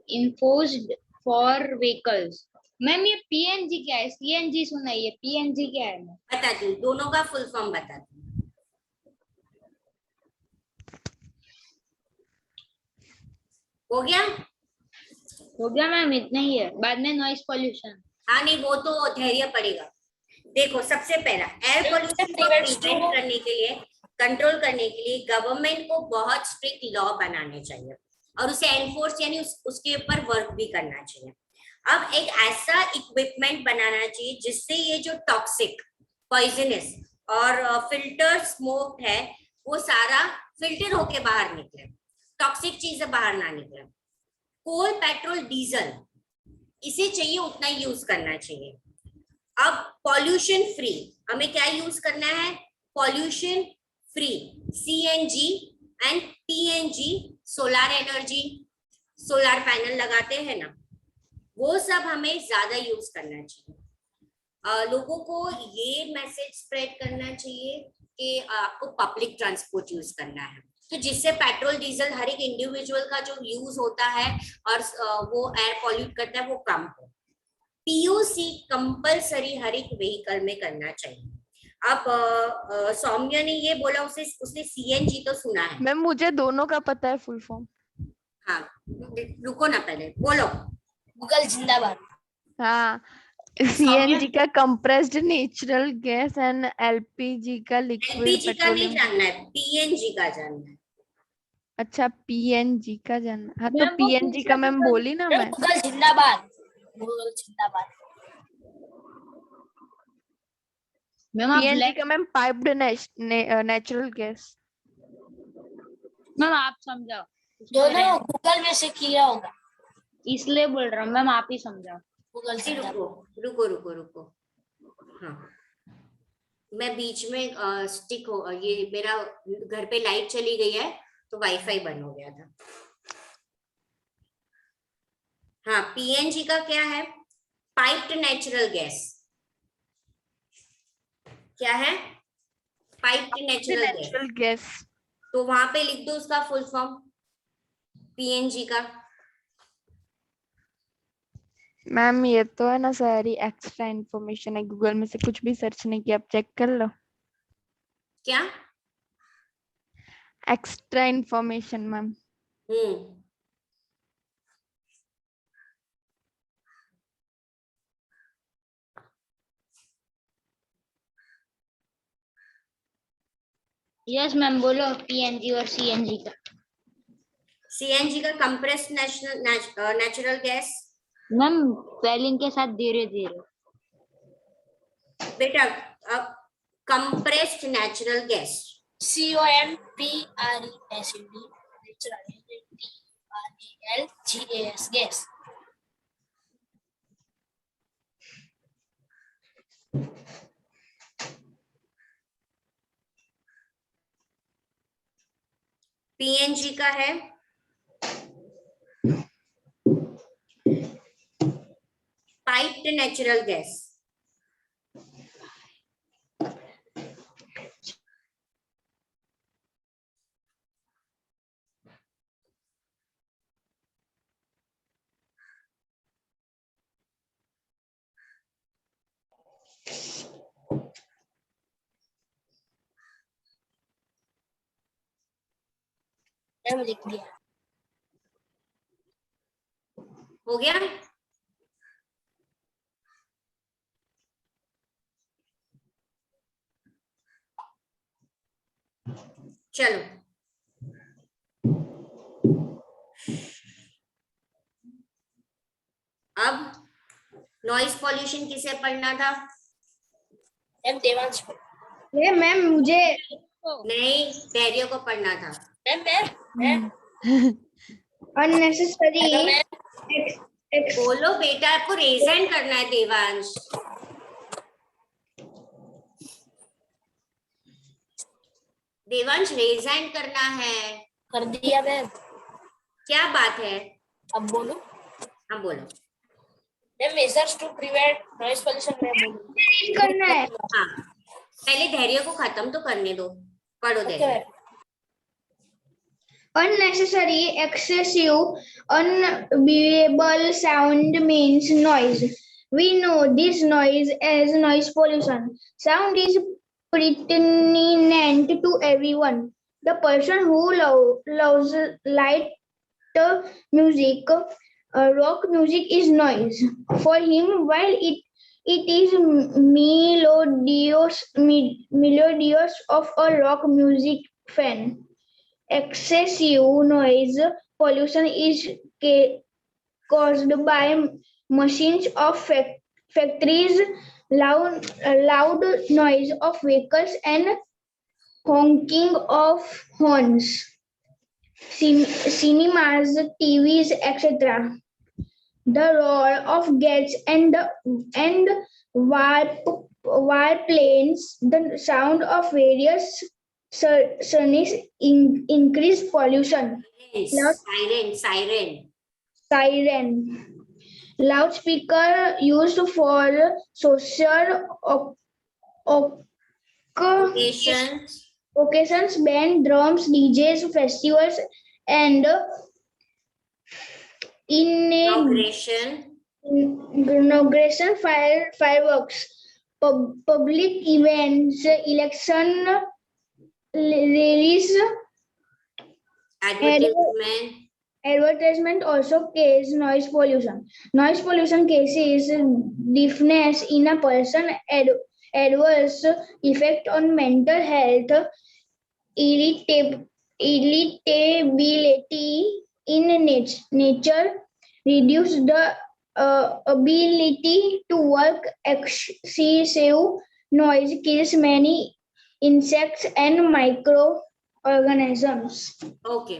enforced for vehicles. Ma'am ये PNG क्या है? CNG सुना है, ये PNG क्या है? बताती हूँ, दोनों का फुल फॉर्म बताती हूँ. हो गया? हो गया मैम, इतना ही है. बाद में नॉइस पॉल्यूशन. हाँ नहीं, वो तो धैर्य पड़ेगा. देखो, सबसे पहला एयर पोल्यूशन को प्रिवेंट करने के लिए, कंट्रोल करने के लिए गवर्नमेंट को बहुत स्ट्रिक्ट लॉ बनाने चाहिए और उसे एनफोर्स यानी उसके ऊपर वर्क भी करना चाहिए. अब एक ऐसा इक्विपमेंट बनाना चाहिए जिससे ये जो टॉक्सिक, पॉइजनस और फिल्टर स्मोक है वो सारा फिल्टर होके बाहर निकले, टॉक्सिक चीजें बाहर ना निकले. कोल, पेट्रोल, डीजल इसे चाहिए उतना यूज करना चाहिए. अब पॉल्यूशन फ्री हमें क्या यूज करना है? Pollution free CNG and PNG, solar energy, solar panel लगाते हैं ना, वो सब हमें ज्यादा यूज करना चाहिए. लोगों को ये मैसेज स्प्रेड करना चाहिए कि आपको पब्लिक ट्रांसपोर्ट यूज करना है, तो जिससे पेट्रोल डीजल हर एक इंडिविजुअल का जो यूज होता है और वो एयर पॉल्यूट करता है वो कम हो. पीयूसी कंपलसरी हर एक व्हीकल में करना चाहिए. अब सौम्या ने ये बोला, उसने सीएनजी तो सुना है. मैम मुझे दोनों का पता है फुल फॉर्म. हाँ रुको ना, पहले बोलो. गूगल जिंदाबाद. हाँ, सीएनजी का compressed natural gas and LPG का लिक्विड एलपीजी का नहीं पेट्रोलियम. जानना है, पीएनजी का जानना है. अच्छा, पीएनजी का जानना. हाँ तो मैम, वो पीएनजी का मैम बोली ना मैं. गूगल जिंदाबाद. गूगल जिंदाबाद. मैम आप पीएनजी का ma'am piped natural gas. Ma'am आप समझाओ. दोनों गूगल में से किया होगा. इसलिए बोल रहा हूँ मैम, आप ही समझाओ. गूगल रुको जिंदाबाद. रुको रुको रुको. हाँ, मैं बीच में स्टिक हो, ये मेरा घर पे लाइट चली गई है तो वाईफाई बंद हो गया था. हाँ, पीएनजी का क्या है? Piped natural gas. क्या है? Piped natural gas. तो वहां पे लिख दो उसका फुल फॉर्म पीएनजी का. मैम ये तो है ना सारी एक्स्ट्रा इन्फॉर्मेशन है, गूगल में से कुछ भी सर्च नहीं किया, आप चेक कर लो. क्या? Extra information ma'am. Yes ma'am बोलो. पीएनजी और सीएनजी का. सीएनजी का compressed natural gas. Ma'am spelling के साथ धीरे धीरे. बेटा compressed natural gas. COMPRESD NATURALGAS gas. PNG का है पाइप्ड नेचुरल गैस. लिख दिया. हो गया? चलो अब नॉइस पॉल्यूशन किसे पढ़ना था? मैम देवांश को। ये मैम मुझे नहीं, धैर्य को पढ़ना था। Ma'am ma'am ma'am unnecessary hello ma'am. बोलो बेटा, आपको रेज हैंड करना है देवांश। देवांश रेज हैंड करना है। कर दिया मैम। क्या बात है? अब बोलो। हाँ बोलो। Ma'am measures to prevent noise pollution ma'am बोलो। read करना है। हाँ, पहले धैर्य को खत्म तो करने दो, पढ़ो ओके धैर्य। Ma'am. Unnecessary, excessive, unbearable sound means noise. We know this noise as noise pollution. Sound is pertinent to everyone. The person who loves light music, rock music is noise. For him, while it is melodious of a rock music fan. Excessive noise pollution is caused by machines of factories, loud noise of vehicles, and honking of horns, cinemas, TVs, etc. The roar of gas and warplanes, the sound of various sonics increase pollution. Siren. Siren. Loudspeaker used for social occasions, band, drums, DJs, festivals, and inauguration fireworks, public events, election rallies, advertisement also cause noise pollution. Noise pollution causes deafness in a person, adverse effect on mental health, irritability in nature, reduce the ability to work. Excessive noise kills many insects and microorganisms. Okay,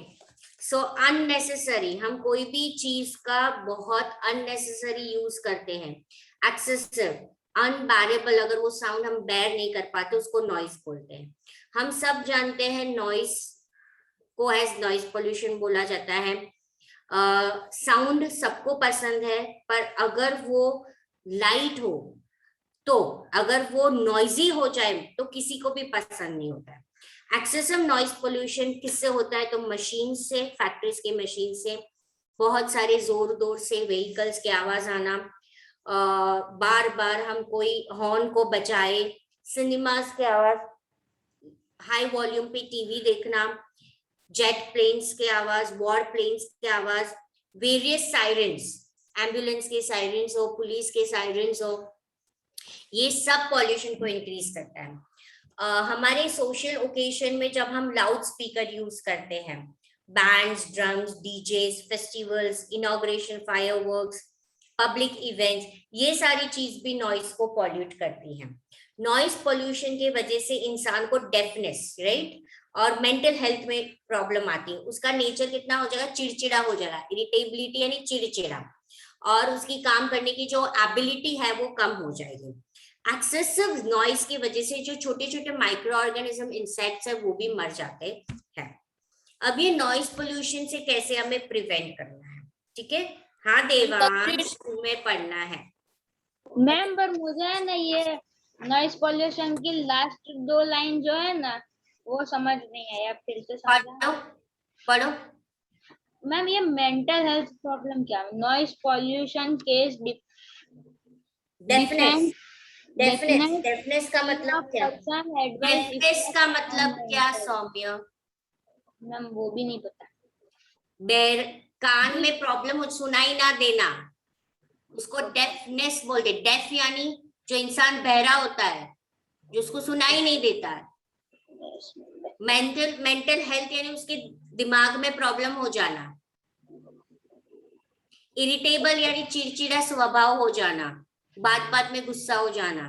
so unnecessary, हम कोई भी चीज का बहुत unnecessary use करते हैं। Excessive, unbearable, अगर वो साउंड हम बेयर नहीं कर पाते उसको नॉइस बोलते हैं। हम सब जानते हैं नॉइस को एज नॉइस पोल्यूशन बोला जाता है। साउंड सबको पसंद है, पर अगर वो लाइट हो तो, अगर वो नॉइजी हो जाए तो किसी को भी पसंद नहीं होता है। एक्सेसिव नॉइस पोल्यूशन किससे होता है? तो मशीन से, फैक्ट्रीज की मशीन से, बहुत सारे जोर जोर से व्हीकल्स की आवाज आना, बार बार हम कोई हॉर्न को बजाए, सिनेमास की आवाज, हाई वॉल्यूम पे टीवी देखना, जेट प्लेन्स की आवाज, वॉर प्लेन्स की आवाज, वेरियस साइरेंस, एम्बुलेंस के साइरेंस हो, पुलिस के साइरेंस हो, ये सब पॉल्यूशन को इंक्रीज करता है। हमारे सोशल ओकेजन में जब हम लाउड स्पीकर यूज करते हैं, bands, drums, DJs, festivals, inauguration, fireworks, public events, ये सारी चीज भी नॉइस को पॉल्यूट करती हैं। नॉइस पॉल्यूशन की वजह से इंसान को डेफनेस, राइट, और मेंटल हेल्थ में प्रॉब्लम आती है। उसका नेचर कितना हो जाएगा? चिड़चिड़ा हो जाएगा, इरिटेबिलिटी यानी चिड़चिड़ा, और उसकी काम करने की जो एबिलिटी है वो कम हो जाएगी। एक्सेसिव नॉइस की वजह से जो छोटे छोटे माइक्रो ऑर्गेनिज्म, इंसेक्ट्स है, वो भी मर जाते हैं। अब ये नॉइस पोल्यूशन से कैसे हमें प्रिवेंट करना है, ठीक है? हाँ देवांश, तुम्हें पढ़ना है। मैम पर मुझे है ना ये नॉइस पोल्यूशन की लास्ट 2 लाइन जो है ना वो समझ नहीं आया, फिर से पढ़ो। मैम ये मेंटल हेल्थ प्रॉब्लम क्या है? नॉइस पोल्यूशन केस डेफनेस का मतलब क्या? डेफनेस का मतलब क्या सौम्य? मैम वो भी नहीं पता। कान में प्रॉब्लम हो, सुनाई ना देना, उसको डेफनेस बोलते। डेफ यानी जो इंसान बहरा होता है, जो उसको सुनाई नहीं देता है। मेंटल हेल्थ यानी उसके दिमाग में प्रॉब्लम हो जाना। इरिटेबल यानी चिड़चिड़ा स्वभाव हो जाना। बात बात में गुस्सा हो जाना,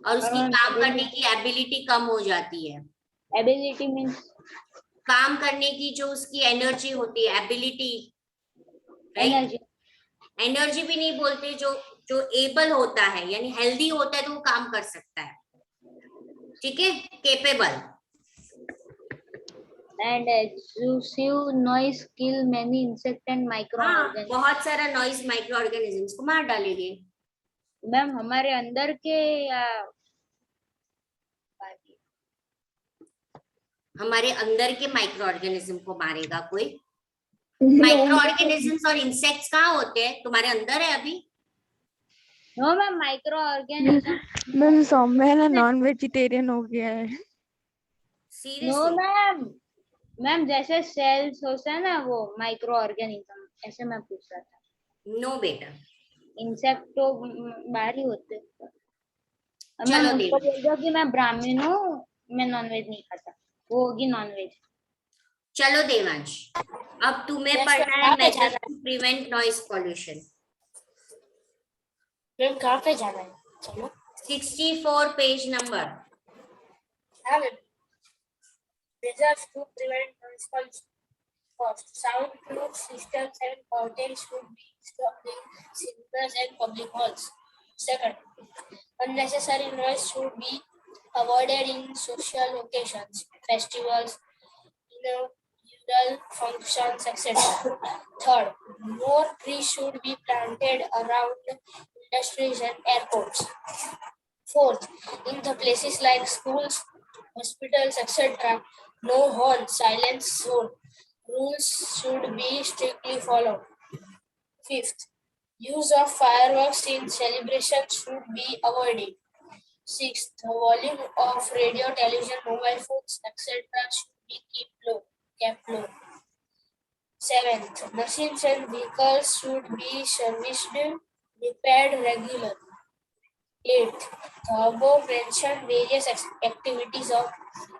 और उसकी काम करने की एबिलिटी कम हो जाती है। एबिलिटी मीन्स काम करने की जो उसकी एनर्जी होती है, एबिलिटी, एनर्जी। एनर्जी भी नहीं बोलते, जो जो एबल होता है यानी हेल्दी होता है तो वो काम कर सकता है, ठीक है, capable. And exclusive noise kill many insect and micro हाँ, ऑर्गेनिज्म। बहुत सारा नॉइज माइक्रो ऑर्गेनिजम्स को मार डालेंगे। मैम हमारे अंदर के या बाकी? हमारे अंदर के माइक्रो ऑर्गेनिज्म को मारेगा कोई? माइक्रो ऑर्गेनिजम्स और इंसेक्ट्स कहाँ होते हैं? तुम्हारे अंदर है अभी? No ma'am, micro organism. Ma'am Saumya ना नॉन वेजिटेरियन हो गया है। No seriously? मैम, मैम जैसे सेल्स होते हैं ना वो माइक्रो ऑर्गेनिज्म, ऐसे मैं पूछ रहा था। नो बेटा। इंसेक्ट तो बाहर ही होते हैं। अब मैम चलो उसको देव, बोल दो कि मैं ब्राह्मण हूँ, मैं नॉनवेज नहीं खाता, वो होगी नॉनवेज। चलो देवांश, अब तुम्हें Yes, पढ़ना ma'am, है कहाँ पे मेजर्स जाना to prevent noise pollution. Ma'am कहाँ पे जाना है? चलो 64 पेज नंबर। हाँ ma'am. Measures to prevent noise pollution. First, soundproof systems and curtains should be installed in cinemas and public halls. Second, unnecessary noise should be avoided in social occasions, festivals, inaugural functions, etc. Third, more trees should be planted around industries and airports. Fourth, in the places like schools, hospitals, etc., no horn, silence zone. Rules should be strictly followed. Fifth, use of fireworks in celebrations should be avoided. Sixth, the volume of radio, television, mobile phones, etc. should be kept low. Seventh, machines and vehicles should be serviced, repaired regularly. Eighth, the above mentioned various activities of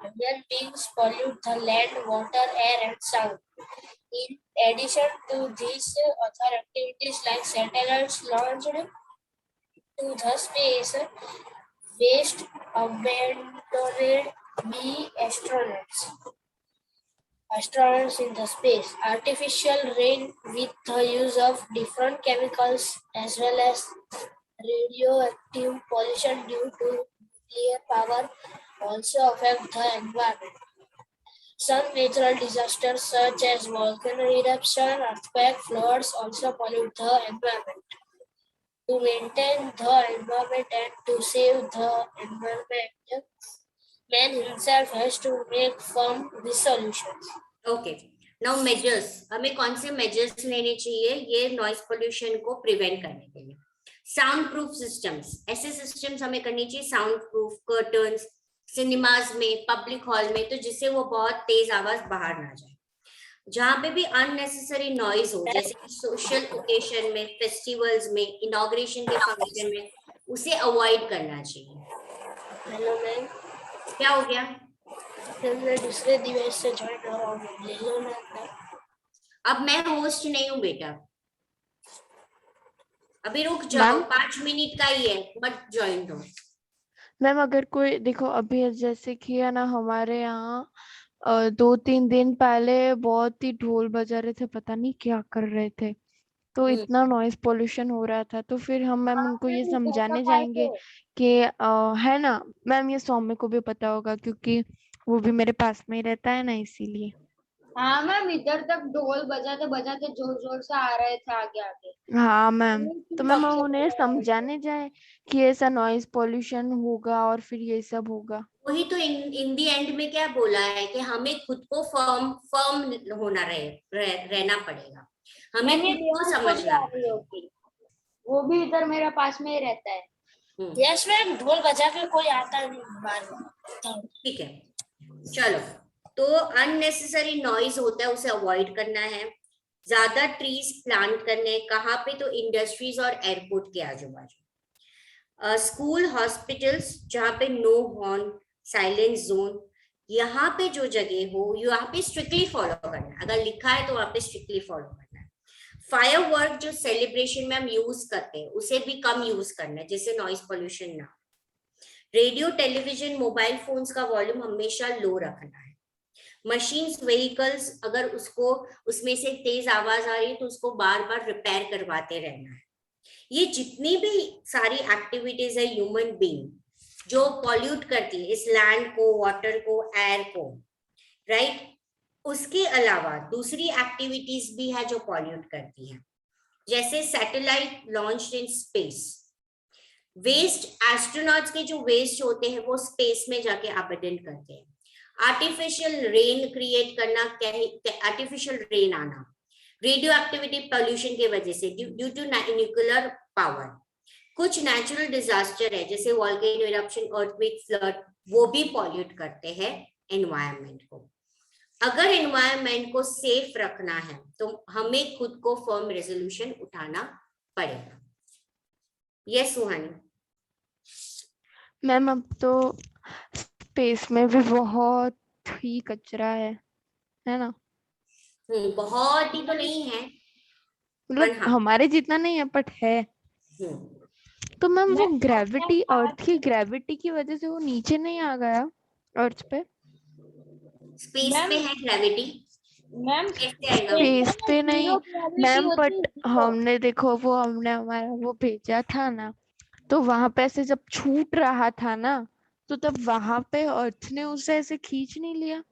human beings pollute the land, water, air, and sound. In addition to these, other activities like satellites launched to the space, waste abandoned by astronauts in the space, artificial rain with the use of different chemicals, as well as radioactive pollution due to nuclear power also affect the environment. Some natural disasters such as volcano eruption, earthquake, floods also pollute the environment. To maintain the environment and to save the environment, man himself has to make firm resolutions. Okay, now measures, हमें कौन से measures लेने चाहिए ये noise pollution को prevent करने के लिए? साउंड प्रूफ सिस्टम्स, ऐसे सिस्टम्स हमें करनी चाहिए, साउंड प्रूफ कर्टन्स सिनेमाज में, पब्लिक हॉल में, तो जिससे वो बहुत तेज आवाज बाहर ना जाए। जहां पे भी अननेसेसरी नॉइज हो, जैसे कि सोशल ओकेशन में, फेस्टिवल्स में, इनॉग्रेशन के फंक्शन में, उसे अवॉइड करना चाहिए। हेलो मैम, क्या हो गया? मैं दूसरे डिवाइस से ज्वाइन हो रहा हूँ, ले लो ना। अब मैं होस्ट नहीं हूँ बेटा, अभी रुक जाओ, 5 मिनट का ही है, मत ज्वाइन दो। मैम अगर कोई देखो अभी जैसे कि है ना हमारे यहाँ 2-3 दिन पहले बहुत ही ढोल बजा रहे थे, पता नहीं क्या कर रहे थे, तो इतना नॉइज पोल्यूशन हो रहा था। तो फिर हम मैम उनको ये समझाने जाएंगे कि है ना मैम, ये सौम्य को भी पता होगा क्योंकि वो भी मेरे पास में ही रहता है ना, इसीलिए। हाँ मैम, इधर तक ढोल बजाते बजाते जोर जोर से आ रहे थे आगे आगे। हाँ मैम, तो मैम हम उन्हें समझाने जाए कि ऐसा नॉइज पोल्यूशन होगा और फिर ये सब होगा। वही तो इन दी एंड में क्या बोला है कि हमें खुद को फर्म होना रहना पड़ेगा, हमें खुद को समझना है। वो भी इधर मेरे पास में ही रहता है। यस मैम, ढोल बजा के कोई आता नहीं बाहर। ठीक है, चलो, तो अननेसेसरी नॉइज होता है उसे अवॉइड करना है, ज्यादा ट्रीज प्लांट करने, कहाँ पे? तो इंडस्ट्रीज और एयरपोर्ट के आजू बाजू, स्कूल, हॉस्पिटल्स जहाँ पे नो हॉर्न, साइलेंस जोन, यहाँ पे जो जगह हो यहाँ पे स्ट्रिक्टली फॉलो करना है, अगर लिखा है तो वहां पे स्ट्रिक्टली फॉलो करना है। फायरवर्क जो सेलिब्रेशन में हम यूज करते हैं उसे भी कम यूज करना है, जिससे नॉइस पोल्यूशन ना। रेडियो, टेलीविजन, मोबाइल फोन्स का वॉल्यूम हमेशा लो रखना है। मशीन्स, व्हीकल्स, अगर उसको उसमें से तेज आवाज आ रही है तो उसको बार बार रिपेयर करवाते रहना है। ये जितनी भी सारी एक्टिविटीज है ह्यूमन बीइंग जो पॉल्यूट करती है इस लैंड को, वाटर को, एयर को, राइट, उसके अलावा दूसरी एक्टिविटीज भी है जो पॉल्यूट करती है, जैसे satellite launched in space. Waste, astronauts के जो वेस्ट होते हैं वो स्पेस में जाके अबंडन करते हैं। आर्टिफिशियल रेन क्रिएट करना, आर्टिफिशियल रेन आना रेडियो एक्टिविटी पॉल्यूशन की वजह से, ड्यू टू न्यूक्लियर पावर। कुछ नेचुरल डिजास्टर है जैसे वोल्केनो इरप्शन, अर्थक्वेक, फ्लड, वो भी पॉल्यूट करते हैं एनवायरनमेंट को। अगर एनवायरनमेंट को सेफ रखना है तो हमें खुद को फर्म रेजोल्यूशन उठाना पड़ेगा। यस सुहानी। मैम अब तो स्पेस में भी बहुत ही कचरा है ना? बहुत ही तो नहीं है, मतलब हाँ। हमारे जितना नहीं है बट है। तो मैम वो ग्रेविटी, अर्थ की ग्रेविटी की वजह से वो नीचे नहीं आ गया अर्थ पे? स्पेस में है ग्रेविटी, मैम कैसे आएगा? स्पेस पे नहीं मैम, होती है बट zero। हमने देखो वो हमने हमारा वो भेजा था ना, तो वहां पे ऐसे जब छूट रहा था ना, तो तब वहां पे अर्थ ने उसे ऐसे खींच नहीं लिया?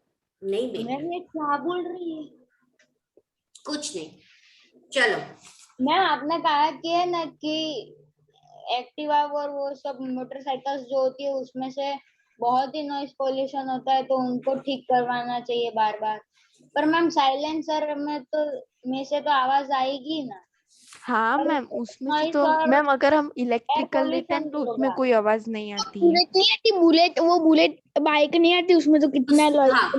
नहीं बेटा, मैम ये क्या बोल रही है? कुछ नहीं। चलो, मैम आपने कहा कि है ना कि एक्टिवा और वो सब मोटरसाइकिल्स जो होती है उसमें से बहुत ही नॉइस पोल्यूशन होता है तो उनको ठीक करवाना चाहिए बार बार। पर मैम साइलेंसर में से तो आवाज आएगी ना। हाँ और मैम, उसमें से नॉइस तो और मैम अगर हम एयर इलेक्ट्रिकल लेते हैं पोल्यूशन तो भी उसमें होगा। कोई आवाज नहीं आती है। बुलेट नहीं आती, बुलेट, वो बुलेट बाइक नहीं आती, उसमें तो कितना हाँ,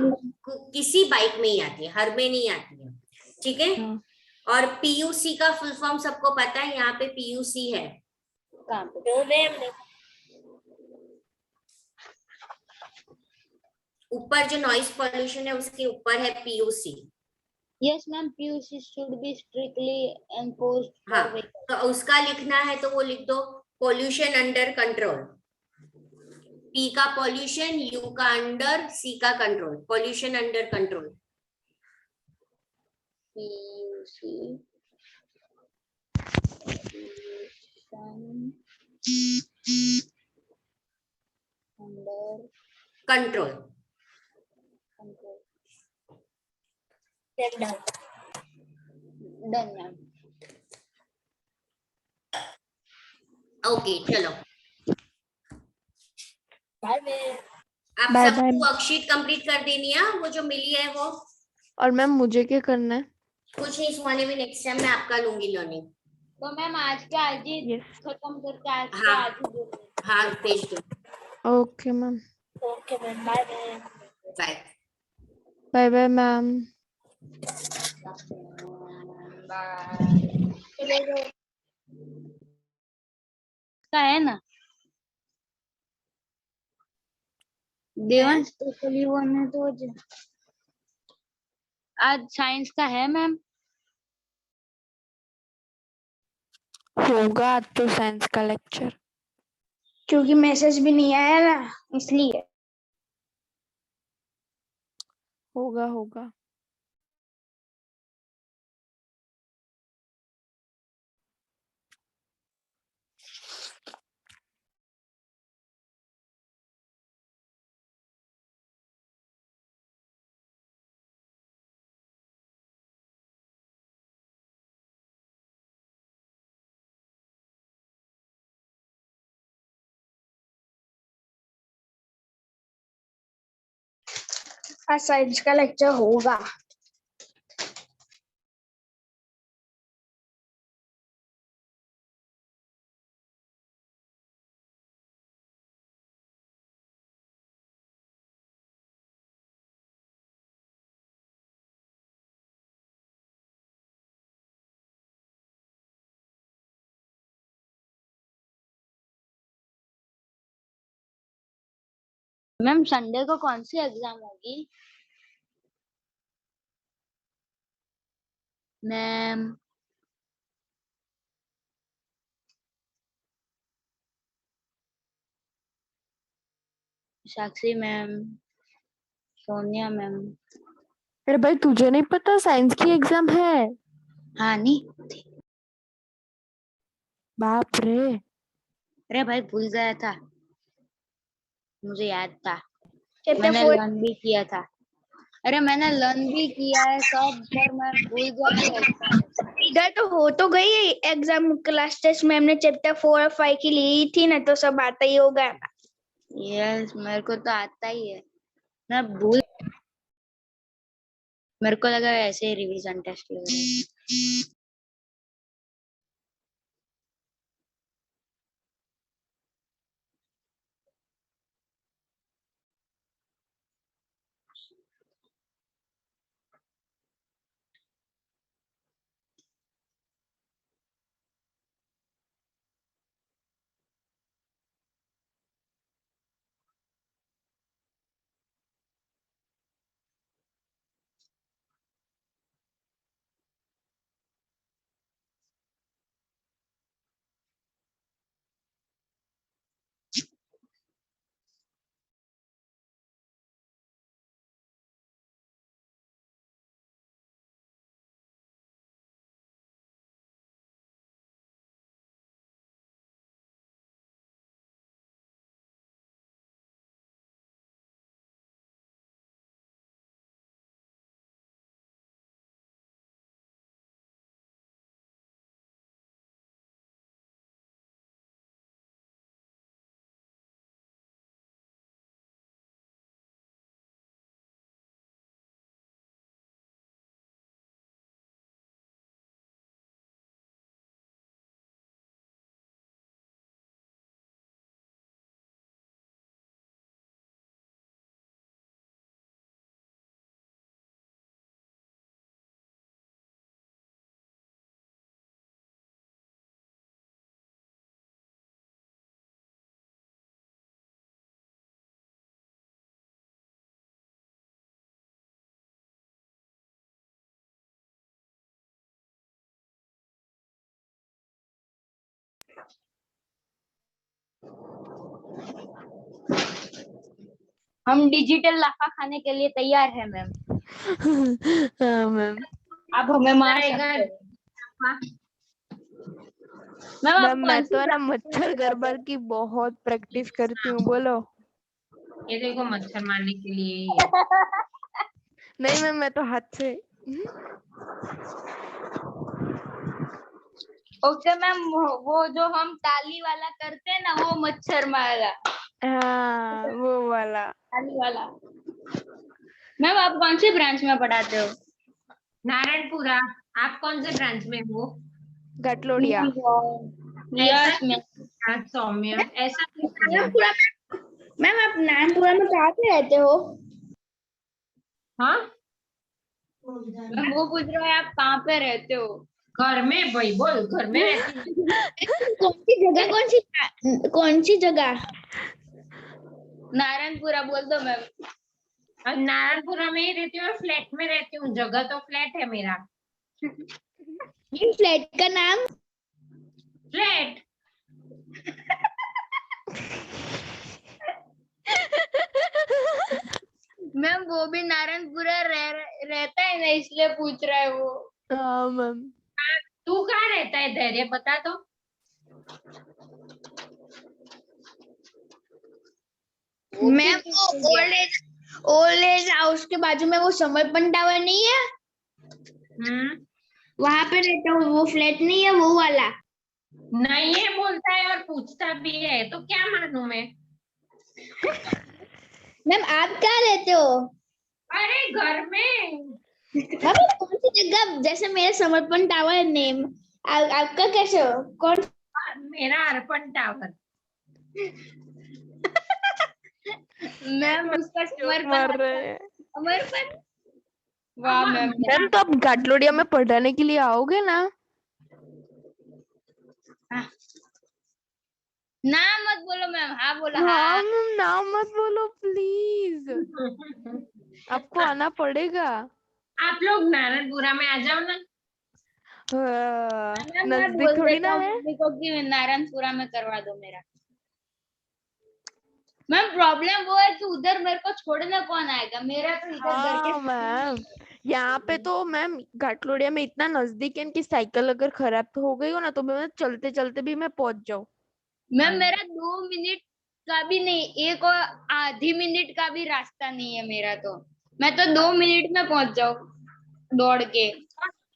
किसी बाइक में ही आती है, हर में नहीं आती है, ठीक है। हाँ। और पीयूसी का फुल फॉर्म सबको पता है, यहाँ पे पीयूसी है। कहाँ पे? ऊपर जो नॉइस पोल्यूशन है उसके ऊपर है PUC. Yes, ma'am. PUC should be strictly enforced हाँ, for vehicles. तो उसका लिखना है तो वो लिख दो, पोल्यूशन अंडर कंट्रोल। पी का पोल्यूशन, यू का अंडर, सी का control, pollution under control. PUC under control. control. Done, ma'am. Okay चलो, बाय बाय। आप बाय सबको बाय। वर्कशीट कंप्लीट कर देनी है वो जो मिली है वो। और मैम मुझे क्या करना है? कुछ नहीं सुहाने में, नेक्स्ट टाइम मैं आपका लूंगी लर्निंग। तो मैम आज के आज ही यस। खत्म करके आज के हाँ आज ही दे दें। हाँ, भेज दो। Okay ma'am. Okay ma'am, bye bye. Bye. Bye bye ma'am. का है ना देवांश तो कल ही वन है तो आज साइंस का है मैम। होगा आज तो साइंस का लेक्चर। क्योंकि मैसेज भी नहीं आया ना, इसलिए। होगा होगा। आज साइंस का लेक्चर होगा। मैम संडे को कौन सी एग्जाम होगी मैम? साक्षी मैम, सोनिया मैम। अरे भाई तुझे नहीं पता साइंस की एग्जाम है? हाँ नहीं, बाप रे। अरे भाई भूल गया था, मुझे याद था, चैप्टर मैंने 4 लर्न भी किया था। अरे मैंने लर्न भी किया है सब, पर मैं भूल जाती हूँ exam में। इधर तो हो तो गई एग्जाम, क्लास टेस्ट में हमने चैप्टर 4 और 5 की ली थी ना, तो सब आता ही होगा। यस, मेरे को तो आता ही है, मैं भूल, मेरे को लगा ऐसे ही रिवीजन टेस्ट ले रहे हैं। हम डिजिटल लाफा खाने के लिए तैयार है मैम, हाँ मैम। आप हमें मार सकते हो। मैम आप मैम मैं कौन सी तो ना branch में मच्छर करवाते गरबर हो? की बहुत प्रैक्टिस करती हूँ। बोलो। ये देखो मच्छर मारने के लिए ही है। नहीं मैम, मैं तो हाथ से। ओके मैम, वो जो हम ताली वाला करते हैं ना, वो मच्छर मारा, हाँ वो वाला। ताली वाला। मैम आप कौन सी ब्रांच में पढ़ाते हो? नारायणपुरा। आप कौन से ब्रांच में हो? गटलोडिया। Yes ma'am. आज सौम्य ऐसा क्यों किया? नारायणपुरा मैम, आप नारायणपुरा में कहाँ पे रहते हो? हाँ, मैम वो पूछ रहा है आप कहाँ पे रहते हो? घर में भाई, बोल घर में रहती हूँ। कौन सी जगह? नारायणपुरा बोल दो मैम। और नारायणपुरा में ही रहती हूँ, फ्लैट में रहती हूँ, जगह तो फ्लैट है मेरा। फ्लैट का नाम? फ्लैट। मैम वो भी नारायणपुरा रहता है ना, इसलिए पूछ रहा है वो। हाँ मैम। तू कहाँ रहता है धैर्य, बता तो। मैम वो ओल्ड एज हाउस के बाजू में वो समर्पण टावर नहीं है, वहां पे रहता हूँ। वो फ्लैट नहीं है, वो वाला। नहीं है बोलता है और पूछता भी है, तो क्या मानूं मैं? मैम आप कहाँ रहते हो? अरे घर में। मैम कौन सी जगह? जैसे मेरा समर्पण टावर नेम, आपका कैसे हो? कौन? मेरा अर्पण टावर। मैम उसका जोक मार रहे हैं। समर्पण। वाह मैम। मैम तो आप गटलोडिया में पढ़ाने के लिए आओगे ना? नाम मत बोलो मैम, हाँ बोलो। हाँ हाँ मैम, नाम मत बोलो प्लीज, आपको आना पड़ेगा। आप लोग नारायणपुरा में आ जाओ ना। मैम मैं नजदीक बोल थोड़ी देता ना हूँ है। मम्मी को कि नारायणपुरा में करवा दो मेरा। मैम प्रॉब्लम वो है कि उधर मेरे को छोड़ने कौन आएगा, मेरा तो इधर घर के हाँ मैम, यहाँ पे तो मैम घाटलोड़िया में इतना नजदीक है कि साइकिल अगर खराब तो हो गई हो ना तो मैं चलते चलते भी मैं पहुंच जाऊँ। मैम मेरा 2 मिनट का भी नहीं, एक और आधी मिनट का भी रास्ता नहीं है मेरा, तो मैं तो 2 मिनट में पहुंच जाऊँ दौड़ के।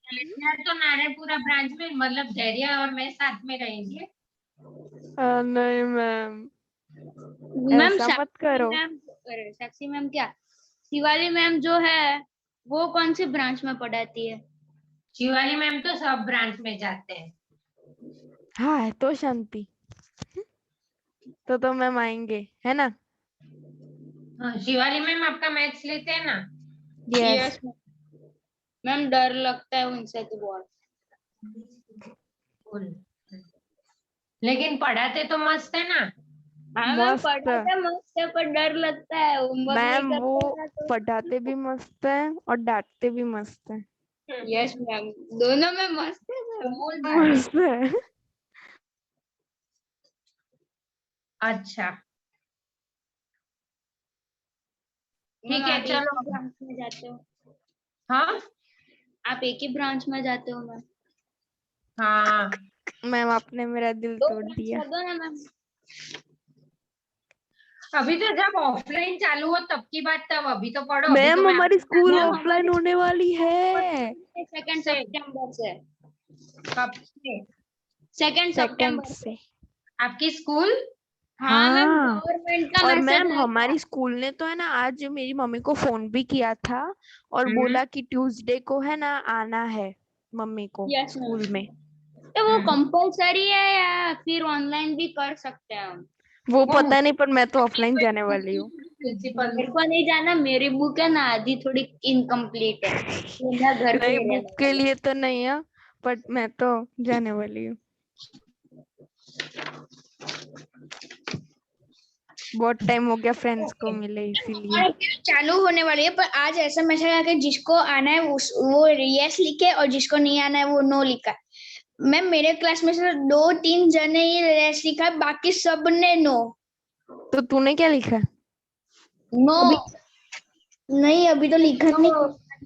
तो नारायणपुरा ब्रांच में मतलब धैर्य और मैं साथ में रहेंगे। नहीं मैम, मैम ऐसा मत करो। साक्षी मैम क्या, शिवाली मैम जो है वो कौन सी ब्रांच में पढ़ाती है? शिवाली मैम तो सब ब्रांच में जाते हैं। हाँ है तो शांति, तो मैम आएंगे है ना। हाँ, शिवाली मैम आपका मैथ्स लेते हैं ना? यस। मैम डर लगता है उनसे तो बहुत। Cool. लेकिन पढ़ाते तो मस्त है ना? हाँ मैम मस्त, पढ़ाते मस्त है पर डर लगता है, होमवर्क नहीं मैम वो करते हैं ना तो। पढ़ाते भी मस्त है और डांटते भी मस्त है। यस मैम, दोनों में मस्त है मैम। बोल बात। मस्त है। अच्छा मैम ठीक है आप एक चलो। ही ब्रांच में जाते हो? हाँ आप एक ही ब्रांच में जाते हो मैम? हाँ, मैम आपने मेरा दिल दो तोड़ ब्रांच दिया। कर दो ना मैम। अभी तो जब ऑफलाइन चालू हो तब की बात, तब अभी तो पढ़ो। अभी तो मैम मैं हमारी आपको स्कूल मैम ऑफलाइन हमारी होने वाली है। 2 से सितंबर से, कब से 2 सेकंड सितंबर से। से। आपकी स्कूल? हाँ मैम हाँ, गवर्नमेंट का और मैसेज मैम आया था। हमारी स्कूल ने तो है ना आज मेरी मम्मी को फोन भी किया था और हम्म, बोला कि ट्यूसडे को है ना आना है मम्मी को यस स्कूल मैम, में। तो वो कंपलसरी है या फिर ऑनलाइन भी कर सकते हैं हम? वो पता नहीं, पर मैं तो ऑफलाइन जाने वाली हूँ। प्रिंसिपल। मेरे को नहीं जाना, मेरी बुक है ना आधी थोड़ी इनकम्प्लीट है, तो मैं घर पे नहीं, ही बुक रहने के वाला लिए तो नहीं है, बट मैं तो जाने वाली हूँ। बहुत टाइम हो गया फ्रेंड्स को मिले इसीलिए। और फिर चालू होने वाली है, पर आज ऐसा मैसेज आया कि जिसको आना है वो यस लिखे और जिसको नहीं आना है वो नो लिखा है। मैम मेरे क्लास में से 2-3 जने ही यस लिखा है, बाकी सब ने नो। तो तूने क्या लिखा? नो। अभी नहीं, अभी तो लिखा नहीं,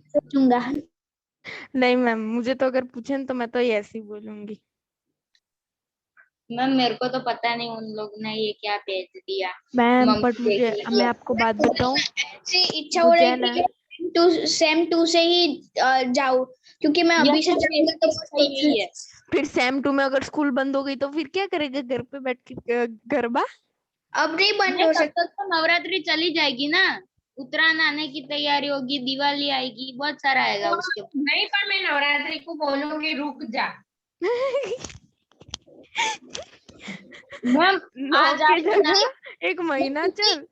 सोचूंगा। नहीं मैम, मुझे तो अगर पूछे तो मैं तो यस ही बोलूंगी। मैम मेरे को तो पता नहीं उन लोग ने ये क्या भेज दिया, मैम मम्मी बट देख मुझे, मैं लीजिए। आपको बात बताऊं, ऐसी इच्छा हो मुझे रही है थी ना, कि सेम 2 से ही जाऊं, क्योंकि मैं अभी से जाऊंगा तो यही है। फिर सेम टू में अगर स्कूल बंद हो गई तो फिर क्या करेगा घर पे बैठ के गरबा। अब नहीं बंद नहीं हो तब सकता। तक तो नवरात्रि चली जाएगी ना, उत्तरायण आने की तैयारी होगी, दिवाली आएगी, बहुत सारा आएगा उसके बाद। नहीं, पर मैं नवरात्रि को बोलूंगी रुक जा। मैम नौ आज के आप ना, जगह एक महीना चल।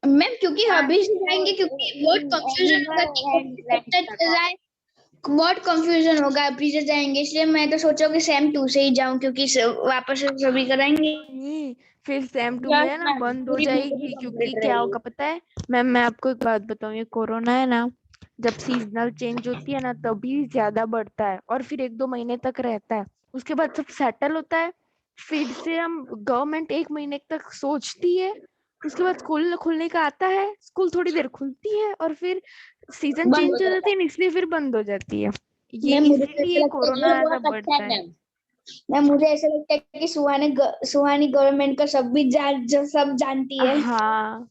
मैम क्योंकि आज अभी से तो जाएंगे, क्योंकि बहुत अभी कंफ्यूजन मैं होगा कि हैंड कब लैंड तक करवा। जाए, बहुत कंफ्यूजन होगा अभी से जाएंगे, इसलिए मैं तो सोचा कि सेम 2 से ही जाऊं, क्योंकि वापस से सभी कराएंगे। नहीं, फिर सेम टू में यस है ना मैम, बंद हो पूरी बुक भी जाएगी, क्योंकि कंप्लीट क्या रहेगी। होगा पता है मैम, मैं आपको एक बात बताऊं, ये कोरोना है ना, जब सीजनल चेंज होती है ना तभी ज्यादा बढ़ता है और फिर 1-2 महीने तक रहता है, उसके बाद सब सेटल होता है। फिर से हम गवर्नमेंट 1 महीने तक सोचती है, उसके बाद स्कूल खुलने का आता है, स्कूल थोड़ी देर खुलती है और फिर सीजन बंद हो चेंज हो जाता जाती है, इसलिए फिर बंद हो जाती है। है। ये मैम मुझे तो ऐसा इसीलिए लगता है कोरोना ये ज्यादा बहुत अच्छा बढ़ता है है। मैम। मैम मुझे ऐसा लगता है कि सुहानी गवर्नमेंट का सब भी जो सब जानती है। हाँ,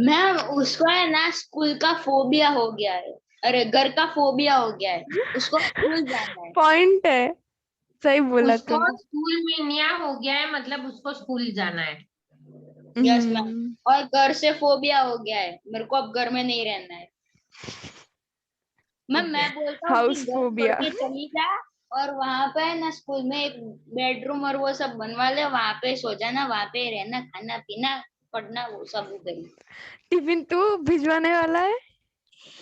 मैम उसको है ना स्कूल का फोबिया हो गया है, अरे घर का फोबिया हो गया है, उसको स्कूल जाना है। पॉइंट है, सही बोला उसको तूने। स्कूल में नया हो गया है, मतलब उसको स्कूल जाना है। यस मैम, हम्म, और घर से फोबिया हो गया है, मेरे को अब घर में नहीं रहना है। मैम मैं बोलता हूँ कि हाउस घर छोड़ फोबिया। के चली जा, और वहां पे है ना स्कूल में एक बेडरूम और वो सब बनवा ले, वहां पे सो जाना, वहां पे रहना, खाना पीना पढ़ना वो सब उधर ही। टिफिन तू भिजवाने वाला है?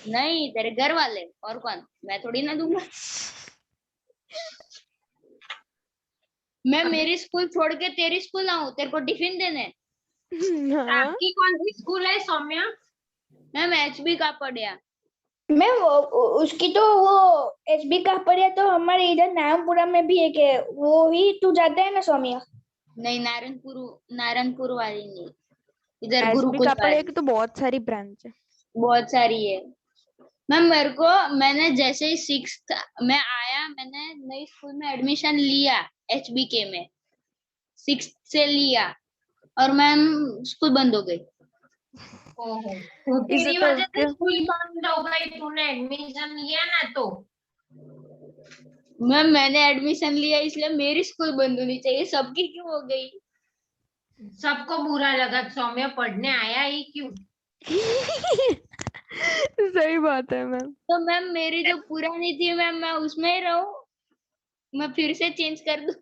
नहीं तेरे घर वाले, और कौन, मैं थोड़ी ना दूंगा। मैं मेरी स्कूल छोड़ के तेरी स्कूल आऊं तेरे को टिफिन देने? हाँ, आपकी कौन सी स्कूल है सौम्या? मैम एचबी का पढ़िया। मैम उसकी तो वो एसबी का पढ़िया तो हमारे इधर नामपुरा में भी एक है, वो ही तू जाता है ना सौम्या? नहीं नारायणपुर, नारायणपुर वाली नहीं। इधर एचबी गुरुकुल कापड़िया वाली की तो बहुत सारी ब्रांच है। बहुत सारी है। मैम मेरे को, मैंने जैसे ही 6th में आया, मैंने नई स्कूल में एडमिशन लिया HBK में, 6th से लिया और मैम स्कूल बंद हो गई। ओहो, तो इसे तेरी तो वजह से क्या- स्कूल बंद हो गई, तूने एडमिशन लिया ना तो। मैम मैंने एडमिशन लिया इसलिए मेरी स्कूल बंद होनी चाहिए, सबकी क्यों हो गई? सबको बुरा लगा, सौम्य पढ़ने आया ही क्यों। सही बात है मैम। तो मैम मेरी जो पुरानी थी मैम, मैं उसमें ही रहूं, मैं फिर से चेंज कर दूं?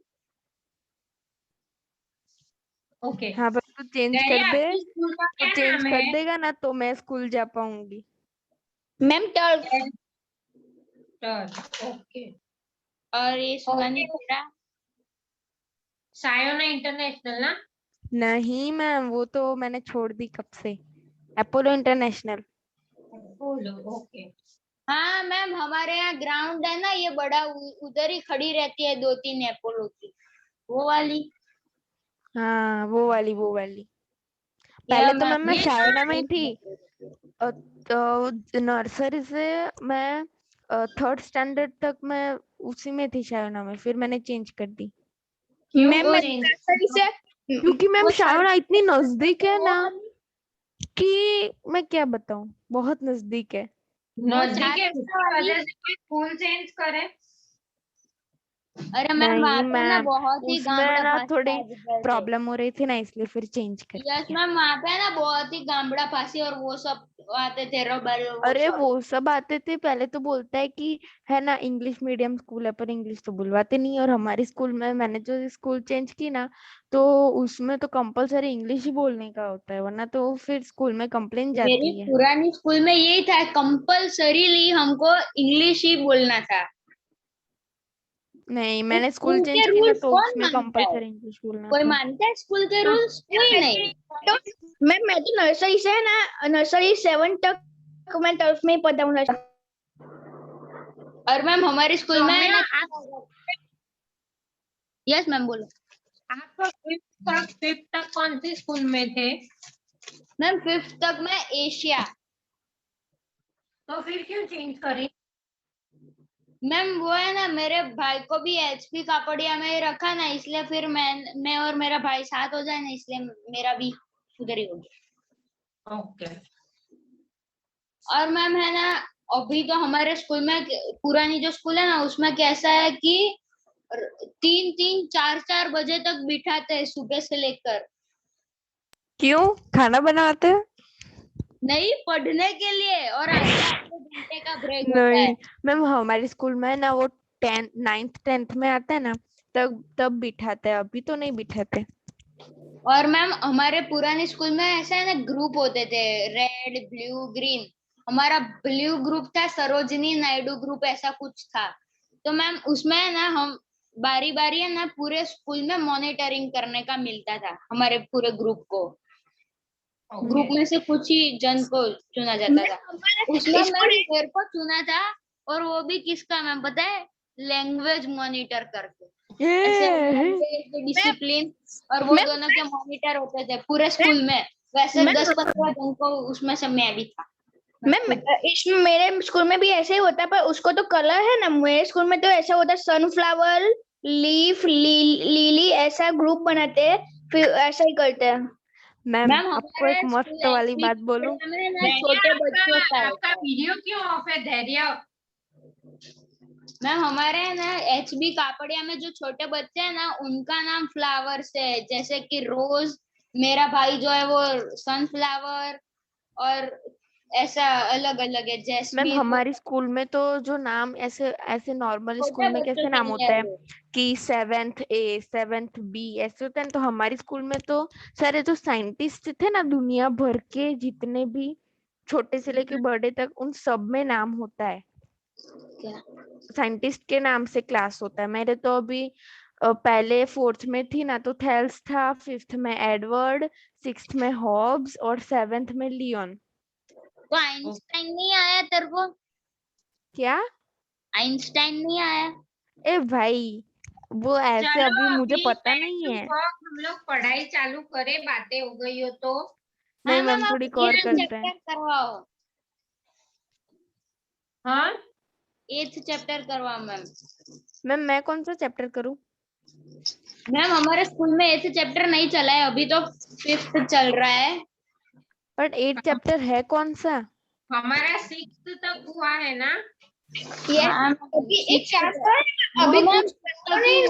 ओके। हाँ पर तू चेंज कर धैर्य, दे, आपकी स्कूल का तो क्या चेंज नाम कर है? देगा ना तो मैं स्कूल जा पाऊंगी। Ma'am turf. ओके। और ये सुनानी ओके, तेरा? सायोना इंटरनेशनल ना? नहीं मैम, वो तो मैंने छोड़ दी कब से। Apollo international. बोलो। ओके। हाँ मैम, हमारे यहाँ ग्राउंड है ना, ये बड़ा उधर ही खड़ी रहती है 2-3 अपोलो की, वो वाली। हाँ वो वाली, वो वाली। या पहले तो मैम मैं ये शायना में ही थी। तो नर्सरी से मैं 3rd स्टैंडर्ड तक मैं उसी में थी शायना में, फिर मैंने चेंज कर दी। क्यों मैम मैं चेंज? नर्सरी से क्योंकि मैम वो शायना इतनी नजदीक है वो ना वाली, कि मैं क्या बताऊं, बहुत नजदीक है। वो नजदीक है, उसकी वाली। वजह से कोई स्कूल चेंज करे? अरे मैम नहीं वहाँ पे ना मैम, बहुत ही उसमें गामड़ा ना फांसी थोड़ी बाजीगर थे। प्रॉब्लम हो रही थी ना, इसलिए फिर चेंज कर यस दिया। मैम, वहाँ पे ना बहुत ही गामड़ा फांसी और वो सब आते थे, रबर वो अरे सब। वो सब आते थे, पहले तो बोलता है कि है ना इंग्लिश मीडियम स्कूल है, पर इंग्लिश तो बुलवाते नहीं। और हमारे स्कूल में, मैंने जो स्कूल चेंज की ना, तो उसमें तो कंपलसरी इंग्लिश ही बोलने का होता है, वरना तो फिर स्कूल में कंप्लेन मेरी जाती है। पुरानी स्कूल में यही था, कंपल्सरीली हमको इंग्लिश ही बोलना था। नहीं, उस मैंने स्कूल स्कूल चेंज के की ना रूल्स तो कौन उसमें मानता है? कंपलसरी इंग्लिश बोलना कोई था। मानता है स्कूल के तो रूल्स? कोई नहीं। तो मैम मैं तो नर्सरी से है ना, नर्सरी 7 तक मैं टर्फ में ही पढ़ा हूँ। और मैम हमारे स्कूल में है सौम्या, ना, आप यस मैम बोलो। आप 5th तक कौन सी स्कूल में थे? मैम 5th तक मैं एशिया। तो फिर क्यों चेंज करी? मैम वो है ना, मेरे भाई को भी HP कापड़िया में ही रखा ना, इसलिए फिर मैं और मेरा भाई साथ हो जाए ना, इसलिए मेरा भी उधर ही हो गया। ओके। और मैम है ना, अभी तो हमारे स्कूल में, पुरानी जो स्कूल है ना, उसमें कैसा है कि 3-3 4-4 बजे तक बिठाते हैं सुबह से लेकर। क्यों, खाना बनाते हैं? नहीं, पढ़ने के लिए, और आधे आधे घंटे का ब्रेक होता है। नहीं मैम, हमारे स्कूल में ना वो 10th 9th 10th में आता है ना, तब तब बिठाते हैं, अभी तो नहीं बिठाते। और मैम हमारे पुराने स्कूल में ऐसा है ना, ग्रुप होते थे, रेड ब्लू ग्रीन। हमारा ब्लू ग्रुप था, सरोजनी नायडू ग्रुप ऐसा कुछ था। तो मैम उसमें है ना, हम बारी बारी है ना पूरे स्कूल में मॉनिटरिंग करने का मिलता था, हमारे पूरे ग्रुप को। ग्रुप में से कुछ ही जन को चुना जाता था। उसमें मैम मेरे को चुना था, और वो भी किसका मैम पता है? लैंग्वेज मॉनिटर करके। ऐसे ये डिसिप्लिन और वो दोनों के मॉनिटर होते थे पूरे स्कूल में। वैसे 10-15 जन को उसमें से मैं भी था। मैम इसमें मेरे स्कूल में भी ऐसे ही होता है, पर उसको तो कलर है ना। मेरे स्कूल में तो ऐसा होता है, सनफ्लावर, लीफ, लिली ऐसा ग्रुप बनाते हैं, फिर ऐसा ही करते हैं। मैम मैम आपको एक हमारे स्कूल मस्त वाली एचपी बात बोलूं? में ना धैर्य, छोटे बच्चों का आपका है। आपका वीडियो क्यों ऑफ है धैर्य? मैम हमारे है ना HB कापड़िया में जो छोटे बच्चे हैं ना, उनका नाम फ्लावर से है, जैसे कि रोज। मेरा भाई जो है वो सनफ्लावर, और ऐसा अलग अलग है, मैम जैस्मीन। हमारी स्कूल में तो जो नाम ऐसे ऐसे नॉर्मल छोटे स्कूल में बच्चों कैसे के नाम लिए होता है है वो। कि 7th A 7th B ऐसे होते हैं, तो हमारी स्कूल में तो सारे जो साइंटिस्ट थे ना दुनिया भर के, जितने भी छोटे से लेके बड़े तक, उन सब में नाम होता है। क्या? साइंटिस्ट के नाम से क्लास होता है। मेरे तो अभी पहले 4th में थी ना तो थेल्स था, 5th में एडवर्ड, 6th में हॉब्स और 7th में लियोन। तो आइंस्टाइन नहीं आया तेरे को? क्या? आइंस्टाइन नहीं आया? ए भाई, वो ऐसे चलो अभी मुझे अभी पता बैक नहीं टू है। वर्क, हम लोग पढ़ाई चालू करें, बातें हो गई हो तो। नहीं मैम मैम थोड़ी और करते हैं। चैप्टर करवाओ, हाँ 8th चैप्टर करवाओ मैम। मैम मैं कौन सा चैप्टर करूँ? मैम हमारे स्कूल में 8th चैप्टर नहीं चला है, अभी तो 5th चल रहा है। बट 8 चैप्टर है कौन सा? हमारा 6th तक हुआ है ना। हाँ, अभी एक क्या अभी कुछ नहीं।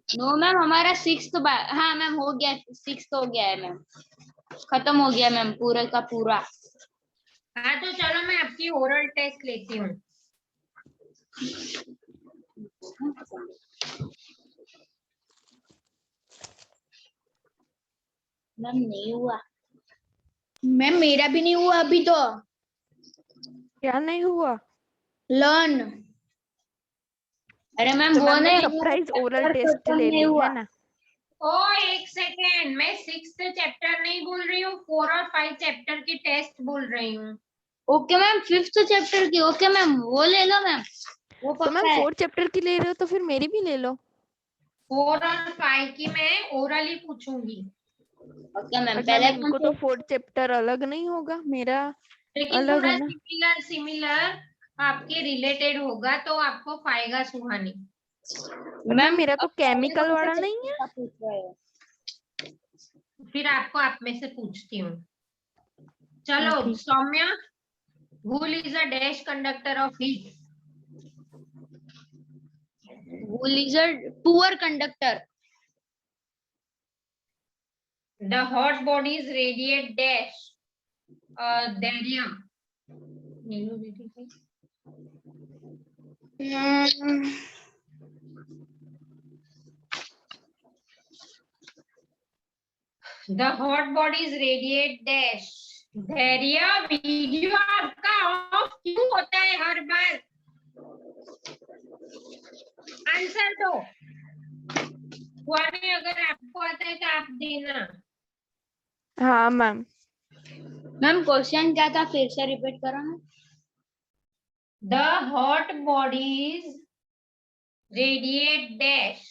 नो मैम हमारा 6th हाँ मैम हो गया, 6th हो गया है मैम, खत्म हो गया मैम पूरे का पूरा। हाँ तो चलो मैं आपकी ओरल टेस्ट लेती हूँ। मैम नहीं हुआ। मैम मेरा भी नहीं हुआ अभी तो। क्या नहीं हुआ? लर्न। अरे मैम तो वो मैम ने नहीं, सरप्राइज ओरल chapter टेस्ट खत्म ले नहीं ली हुआ। है ना। ओ एक सेकेंड, मैं 6th चैप्टर नहीं बोल रही हूँ, 4 और 5 चैप्टर की टेस्ट बोल रही हूँ। ओके मैम 5th चैप्टर की, ओके मैम वो ले लो मैम, वो तो पक्का मैम है। 4 चैप्टर की ले रहे हो तो फिर मेरी भी ले लो। 4 और 5 की मैं ओरली पूछूंगी। ओके मैम बट मैम पहले इनको तो 4 चैप्टर अलग नहीं होगा, मेरा लेकिन अलग थोड़ा है ना। सिमिलर सिमिलर आपके रिलेटेड होगा तो आपको पाएगा सुहानी। बट मैम मेरा तो केमिकल वाला नहीं है। पूछ रहे हो? फिर आपको आप में से पूछती हूँ। चलो ठीक। Saumya, wool is a dash conductor of heat. Wool is a poor conductor. The hot bodies radiate dash barium. The hot bodies radiate dash. धैर्य वीडियो आपका ऑफ क्यों होता है हर बार? आंसर दो। सुहानी अगर आपको आता है तो आप देना। हाँ मैम। मैम क्वेश्चन क्या था, फिर से रिपीट करो ना। The hot bodies radiate dash.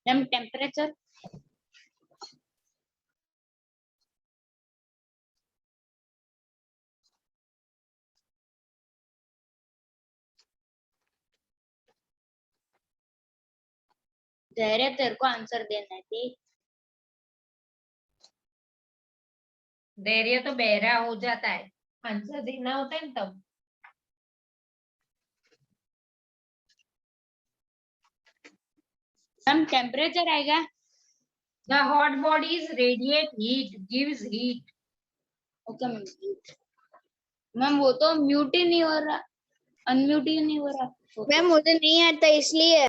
Ma'am temperature. धैर्य तेरे को आंसर देना है ठीक। धैर्य तो बहरा हो जाता है, आंसर देना होता है तब। मैम टेम्परेचर आएगा। The hot bodies radiate heat, gives heat. Okay ma'am. Ma'am वो तो म्यूट ही नहीं हो रहा, अनम्यूट ही नहीं हो रहा। मैम मुझे नहीं आता इसलिए।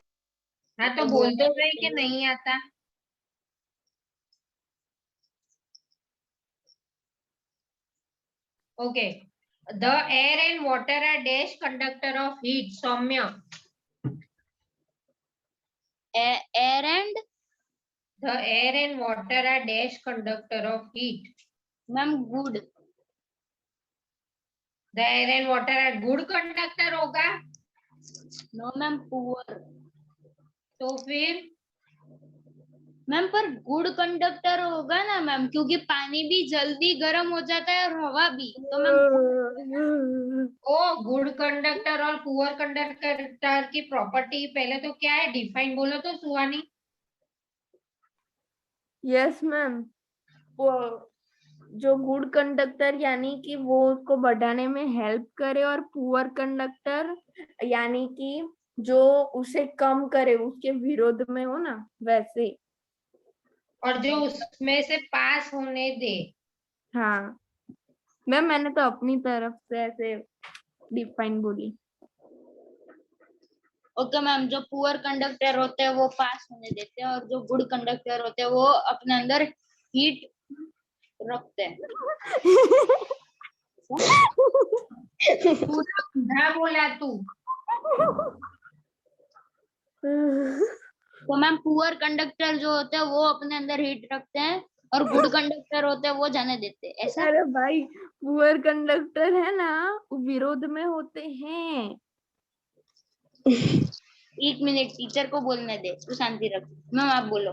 हाँ तो बोलते हुए कि नहीं आता। Okay. The air and water are dash conductor of heat. Saumya. Air and. The air and water are dash conductor of heat. Ma'am good. The air and water are good conductor होगा। No ma'am poor. तो फिर ma'am पर good conductor होगा ना ma'am, क्योंकि पानी भी जल्दी गर्म हो जाता है और हवा भी, तो मैम ओ गुड कंडक्टर और पुअर कंडक्टर की प्रॉपर्टी पहले तो क्या है, डिफाइन बोलो तो सुहानी। Yes ma'am. वो जो गुड कंडक्टर यानी कि वो उसको बढ़ाने में हेल्प करे, और पुअर कंडक्टर यानी कि जो उसे कम करे, उसके विरोध में हो ना, वैसे। और जो उसमें से पास होने दे। हाँ मैम मैंने तो अपनी तरफ से ऐसे डिफाइन बोली। ओके मैम, जो पुअर कंडक्टर होते हैं वो पास होने देते हैं, और जो गुड कंडक्टर होते हैं वो अपने अंदर हीट रखते हैं। पूरा अंधा बोला तू। तो मैम पुअर कंडक्टर जो होते हैं वो अपने अंदर हीट रखते हैं, और गुड कंडक्टर होते हैं वो जाने देते हैं, ऐसा। अरे भाई पुअर कंडक्टर है ना, वो विरोध में होते हैं। एक मिनट टीचर को बोलने दे, तू शांति रख। मैम आप बोलो।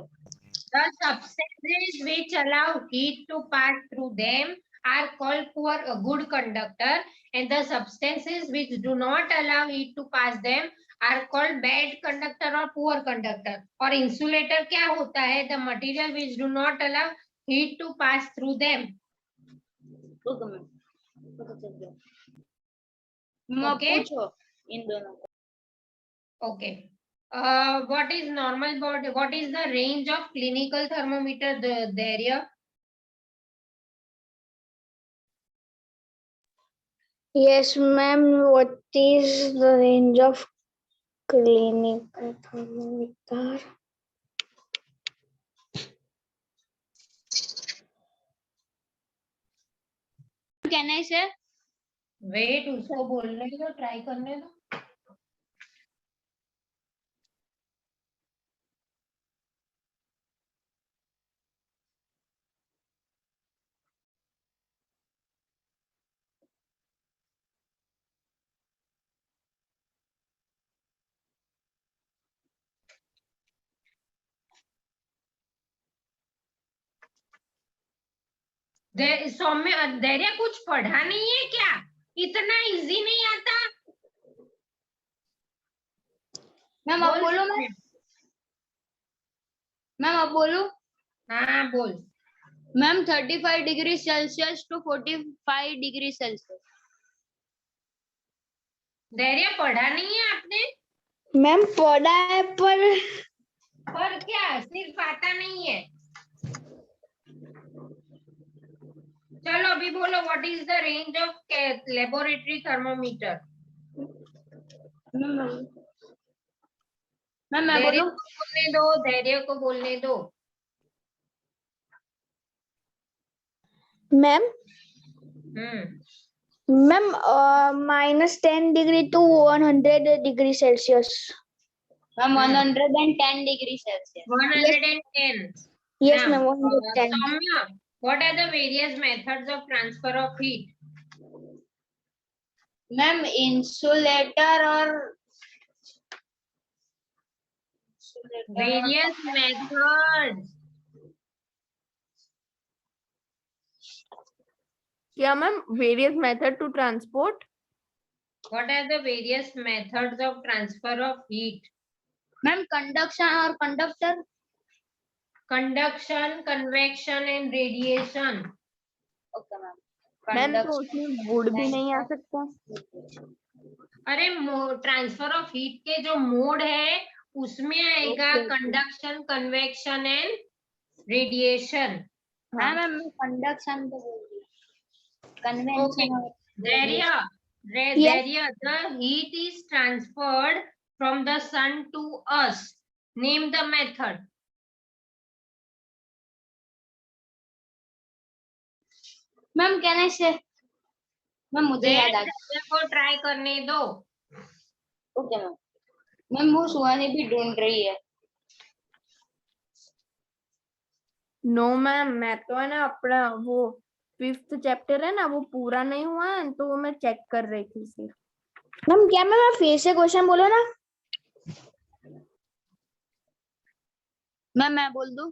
The substances which allow heat to pass through them are called poor good conductor, and the substances which do not allow heat to pass them are called bad conductor or poor conductor. और insulator क्या होता है? The material which do not allow heat to pass through them. रुको ma'am, पता चल गया। Ma'am आप Okay. पूछो इन दोनों को। Okay. What is normal body? What is the range of clinical thermometer area? Yes, ma'am. What is the range of clinical thermometer? Can I say? Wait, उसको बोलने दो, try करने दो। सौम्य धैर्य कुछ पढ़ा नहीं है क्या? इतना इजी नहीं आता? मैम आप बोलो। मैम आप बोलो। हाँ बोल। Ma'am 35 degree Celsius to 45 degree Celsius. Dhairya पढ़ा नहीं है आपने? मैम पढ़ा है पर क्या सिर्फ आता नहीं है? चलो अभी बोलो, what is the range of laboratory thermometer? Ma'am मैं धैर्य बोलूं? को बोलने दो, धैर्य को बोलने दो। Ma'am ma'am -10 degree to 100 degree Celsius. Ma'am 110 degree Celsius. 110। Yes, Now, ma'am. 110. Soumya, what are the various methods of transfer of heat? Ma'am insulator और Various methods. क्या ma'am? Various method to transport. What are the various methods of transfer of heat? Ma'am conduction और conductor. Conduction, convection and radiation. Okay ma'am. Ma'am तो उसमें would भी नहीं आ सकता? अरे transfer of heat के जो मोड है उसमें आएगा कंडक्शन, कन्वेक्शन एंड रेडिएशन। हाँ मैम कंडक्शन तो बोल दी। कन्वेंशन और There, the heat is transferred from the sun to us. Name the method. Ma'am can I से? मैम मुझे याद आ गया। को ट्राई करने दो। Okay ma'am. मैम वो सुहानी भी ढूंढ रही है। नो मैम, मैं तो है ना अपना वो 5th चैप्टर है ना वो पूरा नहीं हुआ है तो वो मैं चेक कर रही थी सिर्फ। मैम क्या मैम आप फिर से क्वेश्चन बोलो ना। मैम मैं बोल दूं?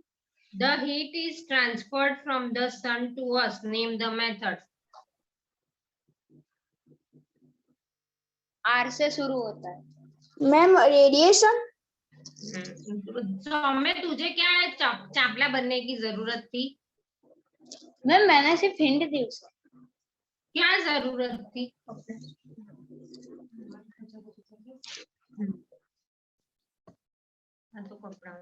The heat is transferred from the sun to us. Name the method. R से शुरू होता है। Ma'am radiation. में तुझे क्या चापला बनने की जरूरत थी? मैम मैंने सिर्फ हिंट दी उसे। क्या जरूरत थी? तो कपड़ा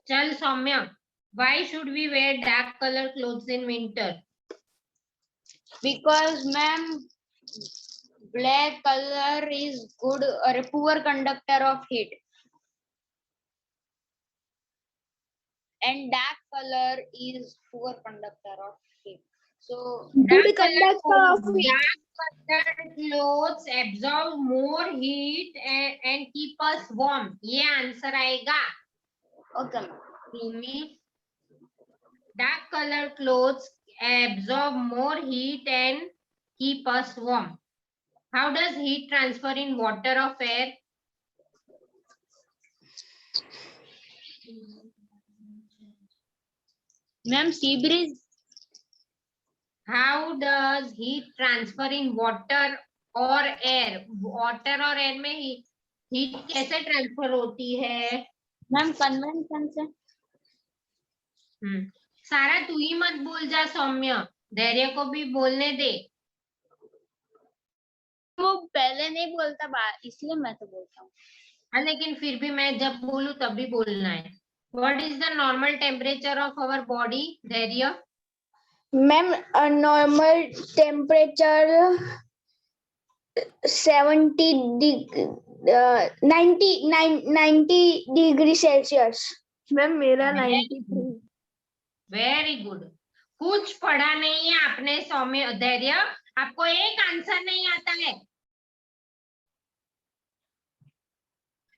चल Saumya, why should we wear dark color clothes in winter? Because ma'am, black color is good or a poor conductor of heat, and dark color is poor conductor of heat. So Good conductor of heat. Dark color clothes absorb more heat and keep us warm. ये answer आएगा। okay ma'am. Dark color clothes absorb more heat and keep us warm. How does heat transfer in water or air? Ma'am sea breeze. How does heat transfer in water or air? Water और air में heat कैसे transfer होती है? Ma'am convention से. सारा तू ही मत बोल जा सौम्य, धैर्य को भी बोलने दे. वो पहले नहीं बोलता इसलिए मैं तो बोलता हूँ. हाँ, लेकिन फिर भी मैं जब बोलूं तब भी बोलना है. What is the normal temperature of our body, धैर्य? Ma'am normal temperature 90 degree Celsius. Ma'am मेरा 93. Very good. कुछ पढ़ा नहीं है आपने सौम्य, धैर्य. आपको एक आंसर नहीं आता है.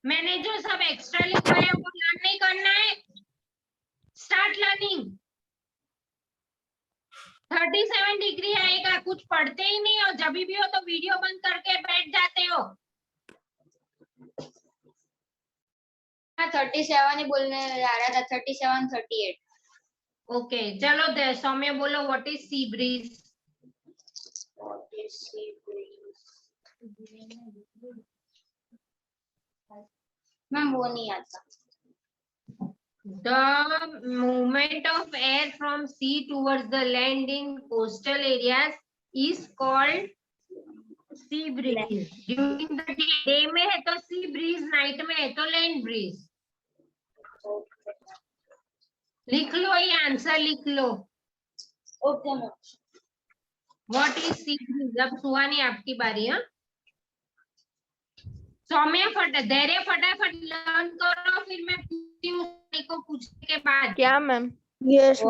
मैंने जो सब एक्स्ट्रा लिखा है वो लर्न नहीं करना है. Start learning. 37 डिग्री आएगा. कुछ पढ़ते ही नहीं हो. जब भी हो तो वीडियो बंद करके बैठ जाते हो. 37 ही बोलने जा रहा था. 37, 38. ओके चलो सौम्य बोलो. What is sea breeze? Ma'am वो नहीं आता. The movement of air from sea towards the land in coastal areas is called sea breeze. During the day में है तो sea breeze, night में है तो land breeze. लिख लो, ये आंसर लिख लो. Okay ma'am. What is sea breeze? अब सुहानी आपकी बारी. हाँ सौम्य धैर्य फटाफट लर्न करो, फिर मैं पूछती हूँ को पूछने के बाद. क्या मैम? यस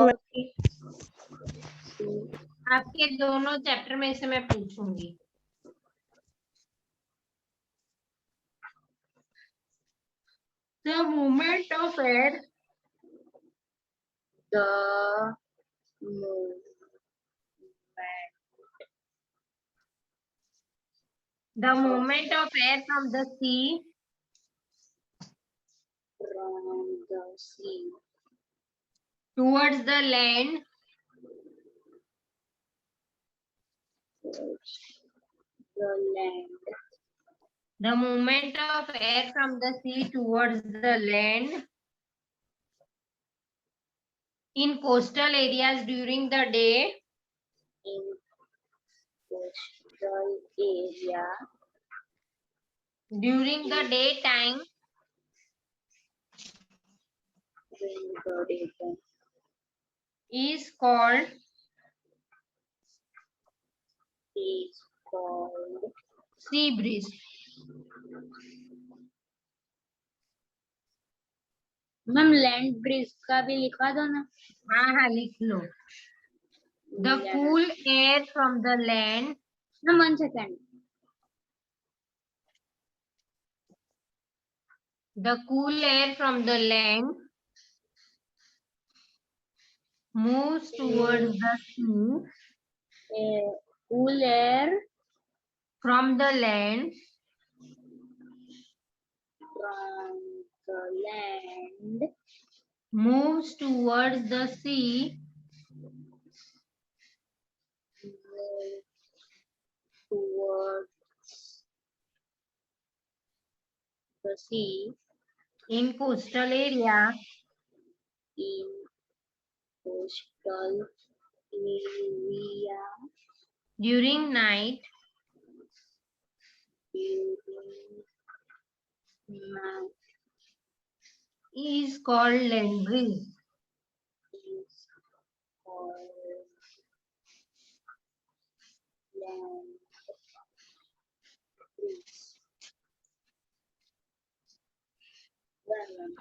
आपके दोनों चैप्टर में से मैं पूछूंगी. The movement of air. The movement of air from the sea towards the land the movement of air from the sea towards the land in coastal areas during the day during the daytime is called sea breeze. Ma'am land bridge का भी लिखा दो ना. हाँ लिख लो. The cool air from the land. Ma'am 1 second. The cool air from the land moves towards the sea. Cool air From the land moves towards the sea in coastal area during night is called land breeze.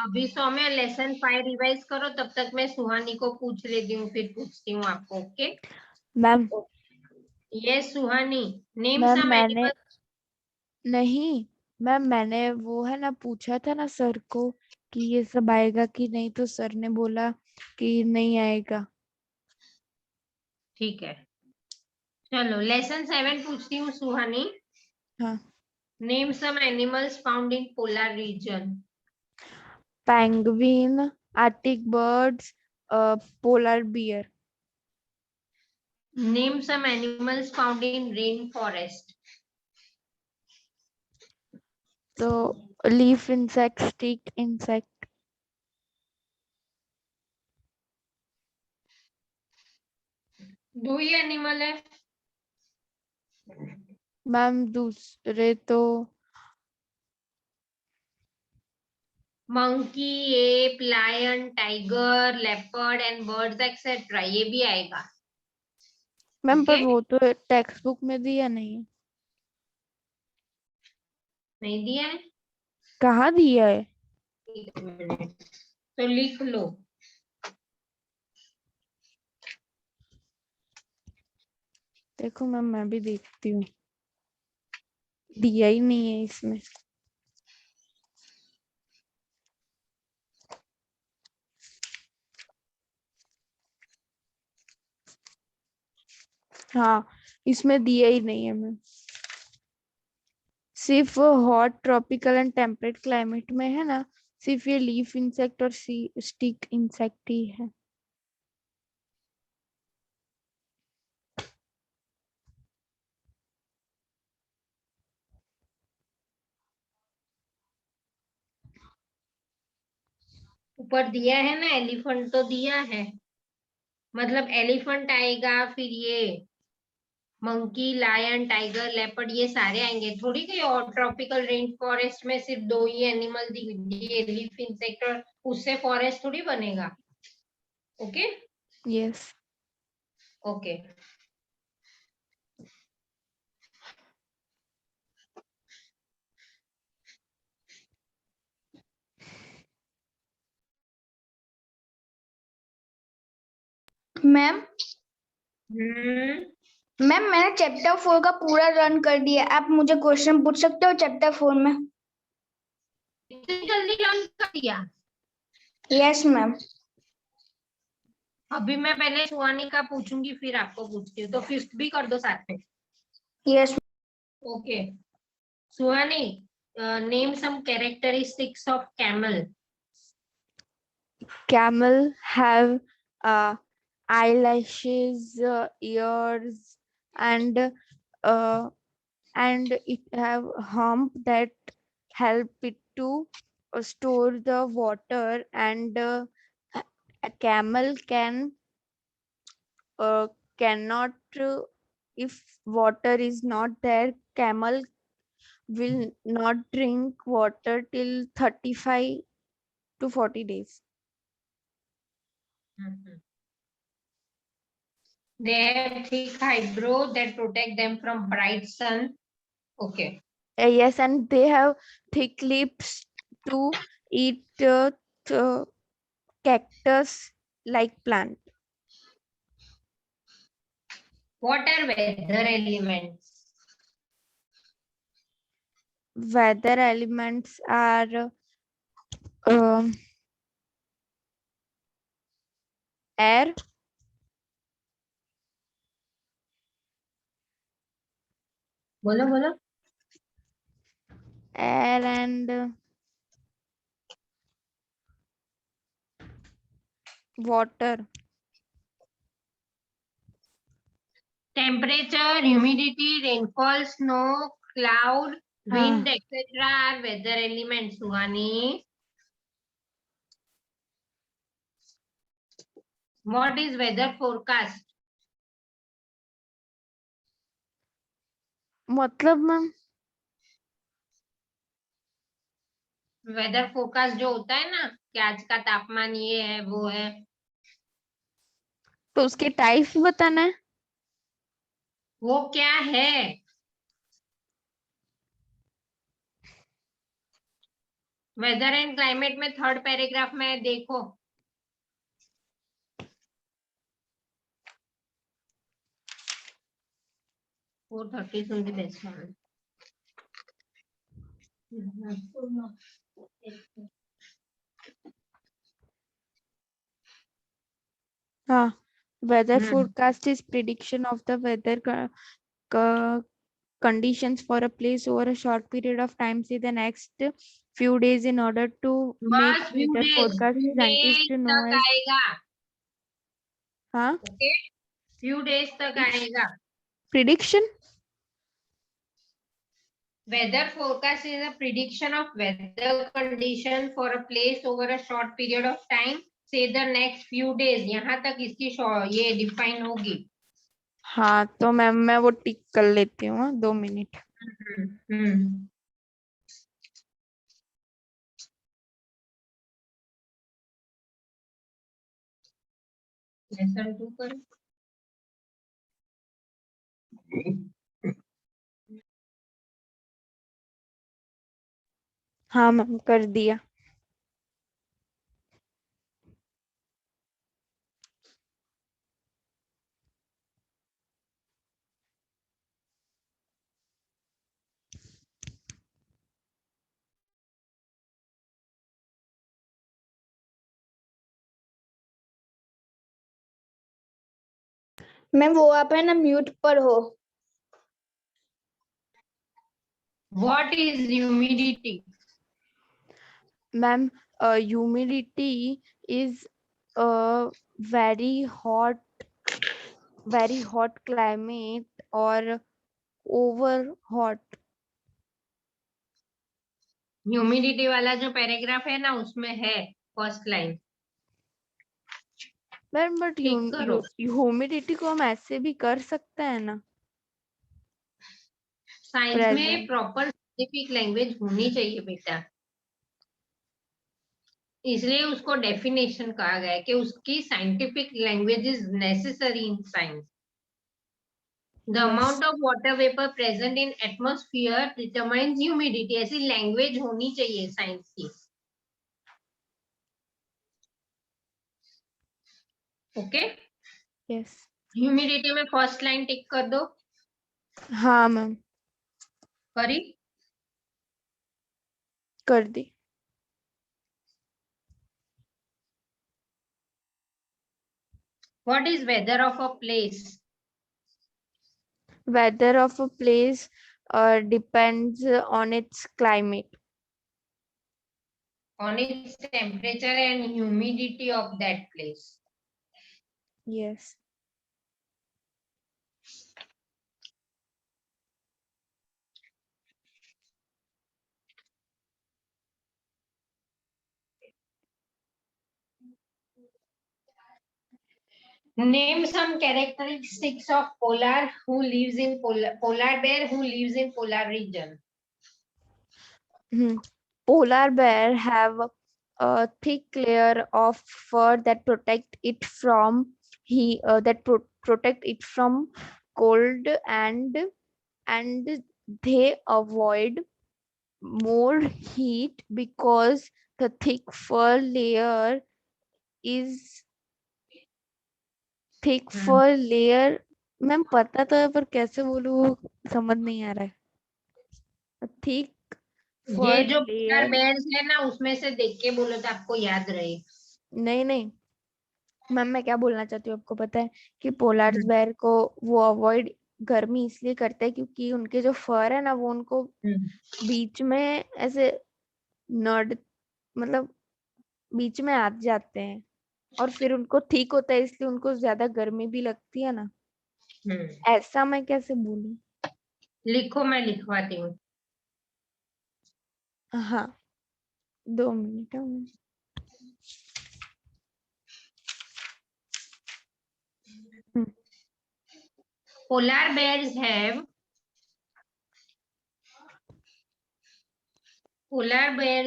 अभी सौम्य lesson 5 revise करो, तब तक मैं सुहानी को पूछ लेती हूँ, फिर पूछती हूँ आपको. ओके मैम ये सुहानी नेम मैम सम मैंने नहीं मैम मैंने वो है ना पूछा था ना सर को कि ये सब आएगा कि नहीं, तो सर ने बोला कि नहीं आएगा. ठीक है चलो लेसन 7 पूछती हूँ सुहानी. हाँ. Name some animals found in polar region. Penguin, Arctic birds, polar bear. Name some animals found in rainforest. So leaf insect, stick insect. दो ही एनिमल है. मैम दूसरे तो monkey, ape, lion, tiger, leopard and birds etcetera, ये भी आएगा. Ma'am पर Okay? वो तो टेक्स्ट बुक में दिया नहीं है. नहीं दिया है. कहाँ दिया है? एक मिनट, तो लिख लो. देखो मैम मैं भी देखती हूँ, दिया ही नहीं है इसमें. हाँ इसमें दिया ही नहीं है मैम. सिर्फ hot tropical and temperate climate में है ना, सिर्फ ये लीफ इंसेक्ट और स्टिक इंसेक्ट ही है. ऊपर दिया है ना, एलिफेंट तो दिया है. मतलब एलिफेंट आएगा, फिर ये मंकी, लायन, टाइगर, लेपर्ड, ये सारे आएंगे. थोड़ी कोई और ट्रॉपिकल रेन फॉरेस्ट में सिर्फ दो ही एनिमल दिए, लीफ इंसेक्ट, और उससे फॉरेस्ट थोड़ी बनेगा. ओके. यस. ओके. मैम हम्म. मैम मैंने चैप्टर 4 का पूरा रन कर दिया. आप मुझे क्वेश्चन पूछ सकते हो चैप्टर 4 में. इतनी जल्दी लर्न कर दिया. Yes ma'am. अभी मैं पहले सुहानी का पूछूंगी, फिर आपको पूछती हूँ. तो फिफ्थ भी कर दो साथ में. Yes. Okay. Suhani, name some characteristics of camel. Camel have eyelashes, ears, and uh, it have hump that help it to store the water. And a camel uh, cannot if water is not there, camel will not drink water till 35 to 40 days. They have thick eyebrow that protect them from bright sun. Okay. Yes, and they have thick lips to eat cactus like plant. What are weather elements? Weather elements are um, air, बोलो बोलो. air and water. Temperature, humidity, rainfall, snow, cloud, wind, हाँ. etc. are weather elements. Suhani, what is weather forecast? मतलब ma'am weather forecast जो होता है ना, कि आज का तापमान ये है, वो है. तो उसके टाइप्स बताना है. वो क्या है? वेदर एंड क्लाइमेट में थर्ड पैराग्राफ में देखो. 4:30 will be best one. हाँ Weather Hmm. forecast is prediction of the weather conditions for a place over a short period of time, say the next few days, in order to make बस weather forecast few scientists days to know तक as आएगा. huh Okay, few days तक आएगा. prediction. Weather forecast is a prediction of weather condition for a place over a short period of time. Say the next few days. यहाँ तक इसकी ये define होगी. हाँ तो मैम मैं वो टिक कर लेती हूँ, 2 मिनट. हम्म. लेसन 2 कर. हाँ मैम कर दिया. मैम वो आप है ना म्यूट पर हो. What is humidity? Ma'am, humidity is a very hot climate or over hot. Humidity वाला जो पैराग्राफ है ना उसमें है फर्स्ट लाइन. मैम बट टिक करो. ह्यूमिडिटी को हम ऐसे भी कर सकते हैं ना. साइंस में Present. प्रॉपर साइंटिफिक लैंग्वेज होनी चाहिए बेटा. इसलिए उसको डेफिनेशन कहा गया है कि उसकी scientific language is necessary in science. The Yes. Amount of water vapour present in atmosphere determines humidity. ऐसी लैंग्वेज होनी चाहिए साइंस की. ओके. Yes. ह्यूमिडिटी में फर्स्ट लाइन टिक कर दो. हाँ मैम करी. कर दी. What is weather of a place? Weather of a place depends on its climate. On its temperature and humidity of that place. Yes. Name some characteristics of polar who lives in polar bear who lives in polar region. Polar bear have a thick layer of fur that protect it from protect it from cold, and they avoid more heat because the thick fur layer is thick fur layer. Ma'am पता तो है पर कैसे बोलूं, समझ नहीं आ रहा है. थिक ये फर जो पोलर लेयर. बेयर्स है ना उसमें से देख के बोलो तो आपको याद रहे. नहीं मैम मैं क्या बोलना चाहती हूँ आपको पता है कि पोलार बेयर को वो अवॉइड गर्मी इसलिए करते हैं क्योंकि उनके जो फर है ना वो उनको बीच में ऐसे नड मतलब बीच में आ जाते हैं और फिर उनको ठीक होता है, इसलिए उनको ज्यादा गर्मी भी लगती है ना. ऐसा मैं कैसे बोलूं. लिखो, मैं लिखवाती हूँ. हाँ 2 minute. Polar bears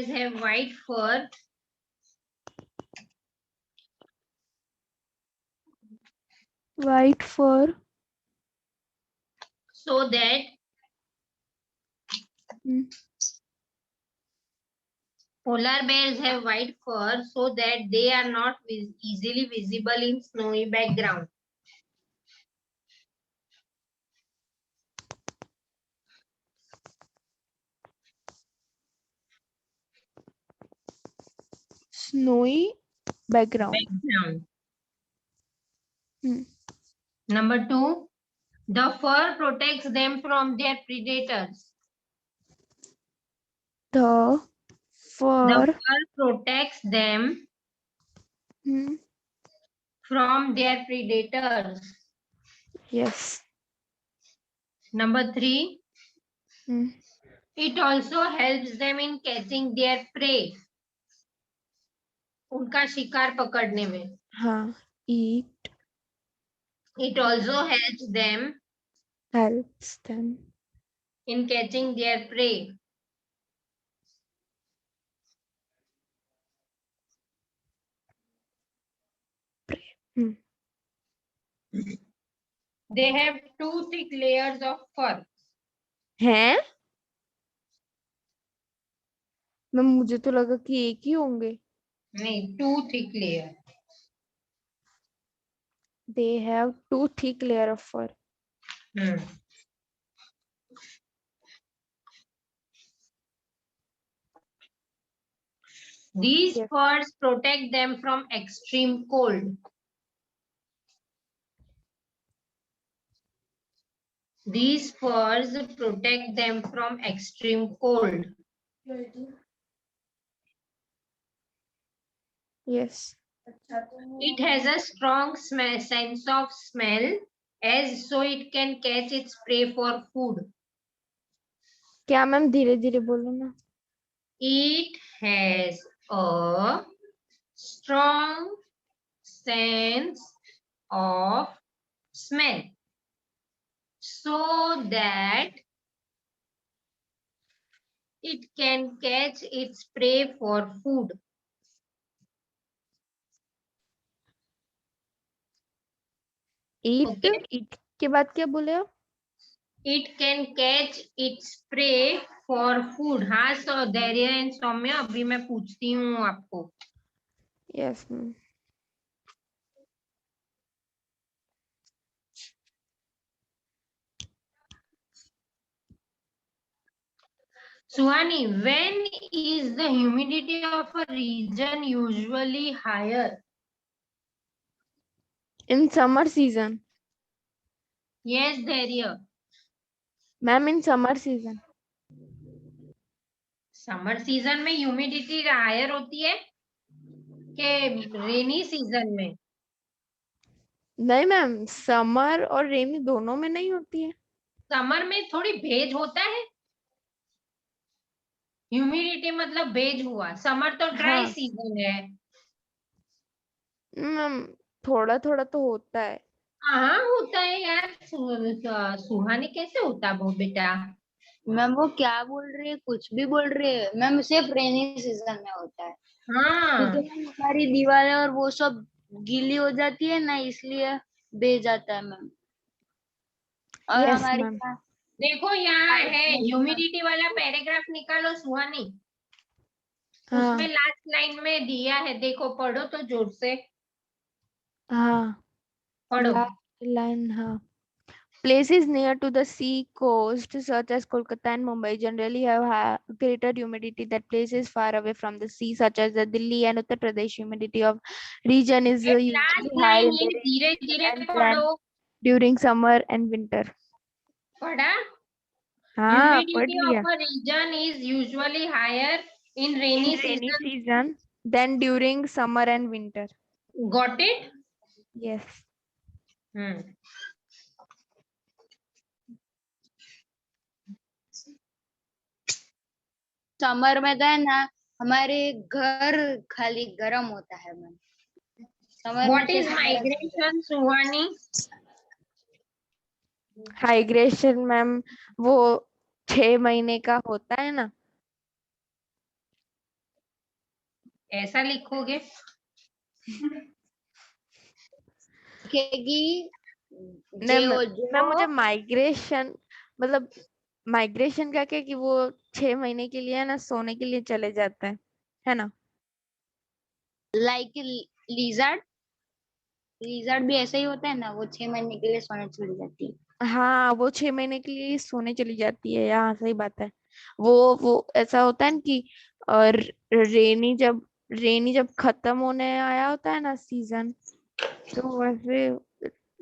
have white fur. White fur. So that polar bears have white fur so that they are not easily visible in snowy background. Snowy background. Number 2, the fur protects them from their predators. The The fur. fur protects them Hmm. from their predators. Yes. Number 3, Hmm. it also helps them in catching their prey. उनका शिकार पकड़ने में. हाँ. Eat It also helps them helps them. in catching their prey. Hmm. They have 2 thick layers of fur. हैं? मैं मुझे तो लगा कि एक ही होंगे. नहीं, 2 thick layer. They have 2 thick layer of fur. These Yes. furs protect them from extreme cold. These furs protect them from extreme cold. Yes. It has a strong sense of smell, as so it can catch its prey for food. क्या ma'am धीरे धीरे बोलो ना. It has a strong sense of smell, so that it can catch its prey for food. Eat. Okay. Eat के बाद क्या बोले आप? It can catch its prey for food. हाँ धैर्य एंड सौम्य, अभी मैं पूछती हूँ आपको. Yes ma'am. Suhani, when is the humidity of a region usually higher? In summer season. Yes, Dhairya. Ma'am in summer season. Summer season में humidity higher होती है कि रेनी सीजन में? नहीं मैम, समर और रेनी दोनों में नहीं होती है. समर में थोड़ी भेज होता है. ह्यूमिडिटी मतलब भेज हुआ. समर तो ड्राई हाँ. सीजन है. मैम थोड़ा थोड़ा तो होता है. हाँ होता है यार. सुहानी कैसे होता वो बेटा? मैम वो क्या बोल रही है, कुछ भी बोल रही है मैम. सिर्फ रेनी सीजन में होता है, हाँ क्योंकि मैम हमारी दीवारें और वो सब गीली हो जाती है ना, इसलिए बह जाता है मैम. और Yes, हमारी मैम. यहाँ देखो यहाँ है ह्यूमिडिटी वाला पैराग्राफ निकालो सुहानी. हाँ. उसमें लास्ट लाइन में दिया है, देखो पढ़ो तो जोर से हाँ. पढ़ो. Last line. हाँ. Places near to the sea coast, such as Kolkata and Mumbai, generally have greater humidity than places far away from the sea, such as the Delhi and Uttar Pradesh. Humidity of region is usually last higher line in ये the धीरे धीरे and पढ़ो. during summer and winter. पढ़ा? हाँ, पढ़ Humidity लिया. of a region is usually higher in rainy In rainy season. season than during summer and winter. Got it? Yes. Summer में तो है ना, हमारे घर खाली गर्म होता है मैम. समर What में is सिर्फ हमारा घर migration, सुहानी? हाइग्रेशन मैम वो 6 महीने का होता है ना. ऐसा लिखोगे? लिखेगी नहीं मैम, जो मुझे माइग्रेशन मतलब माइग्रेशन का क्या कि वो 6 महीने के लिए है ना, सोने के लिए चले जाता है ना. Like lizard. लीजर्ड भी ऐसा ही होता है ना, वो 6 महीने के लिए सोने चली जाती है. हाँ, वो 6 महीने के लिए सोने चली जाती है. यहाँ सही बात है. वो ऐसा होता है ना कि और रेनी जब खत्म होने आया होता है ना सीजन, तो वैसे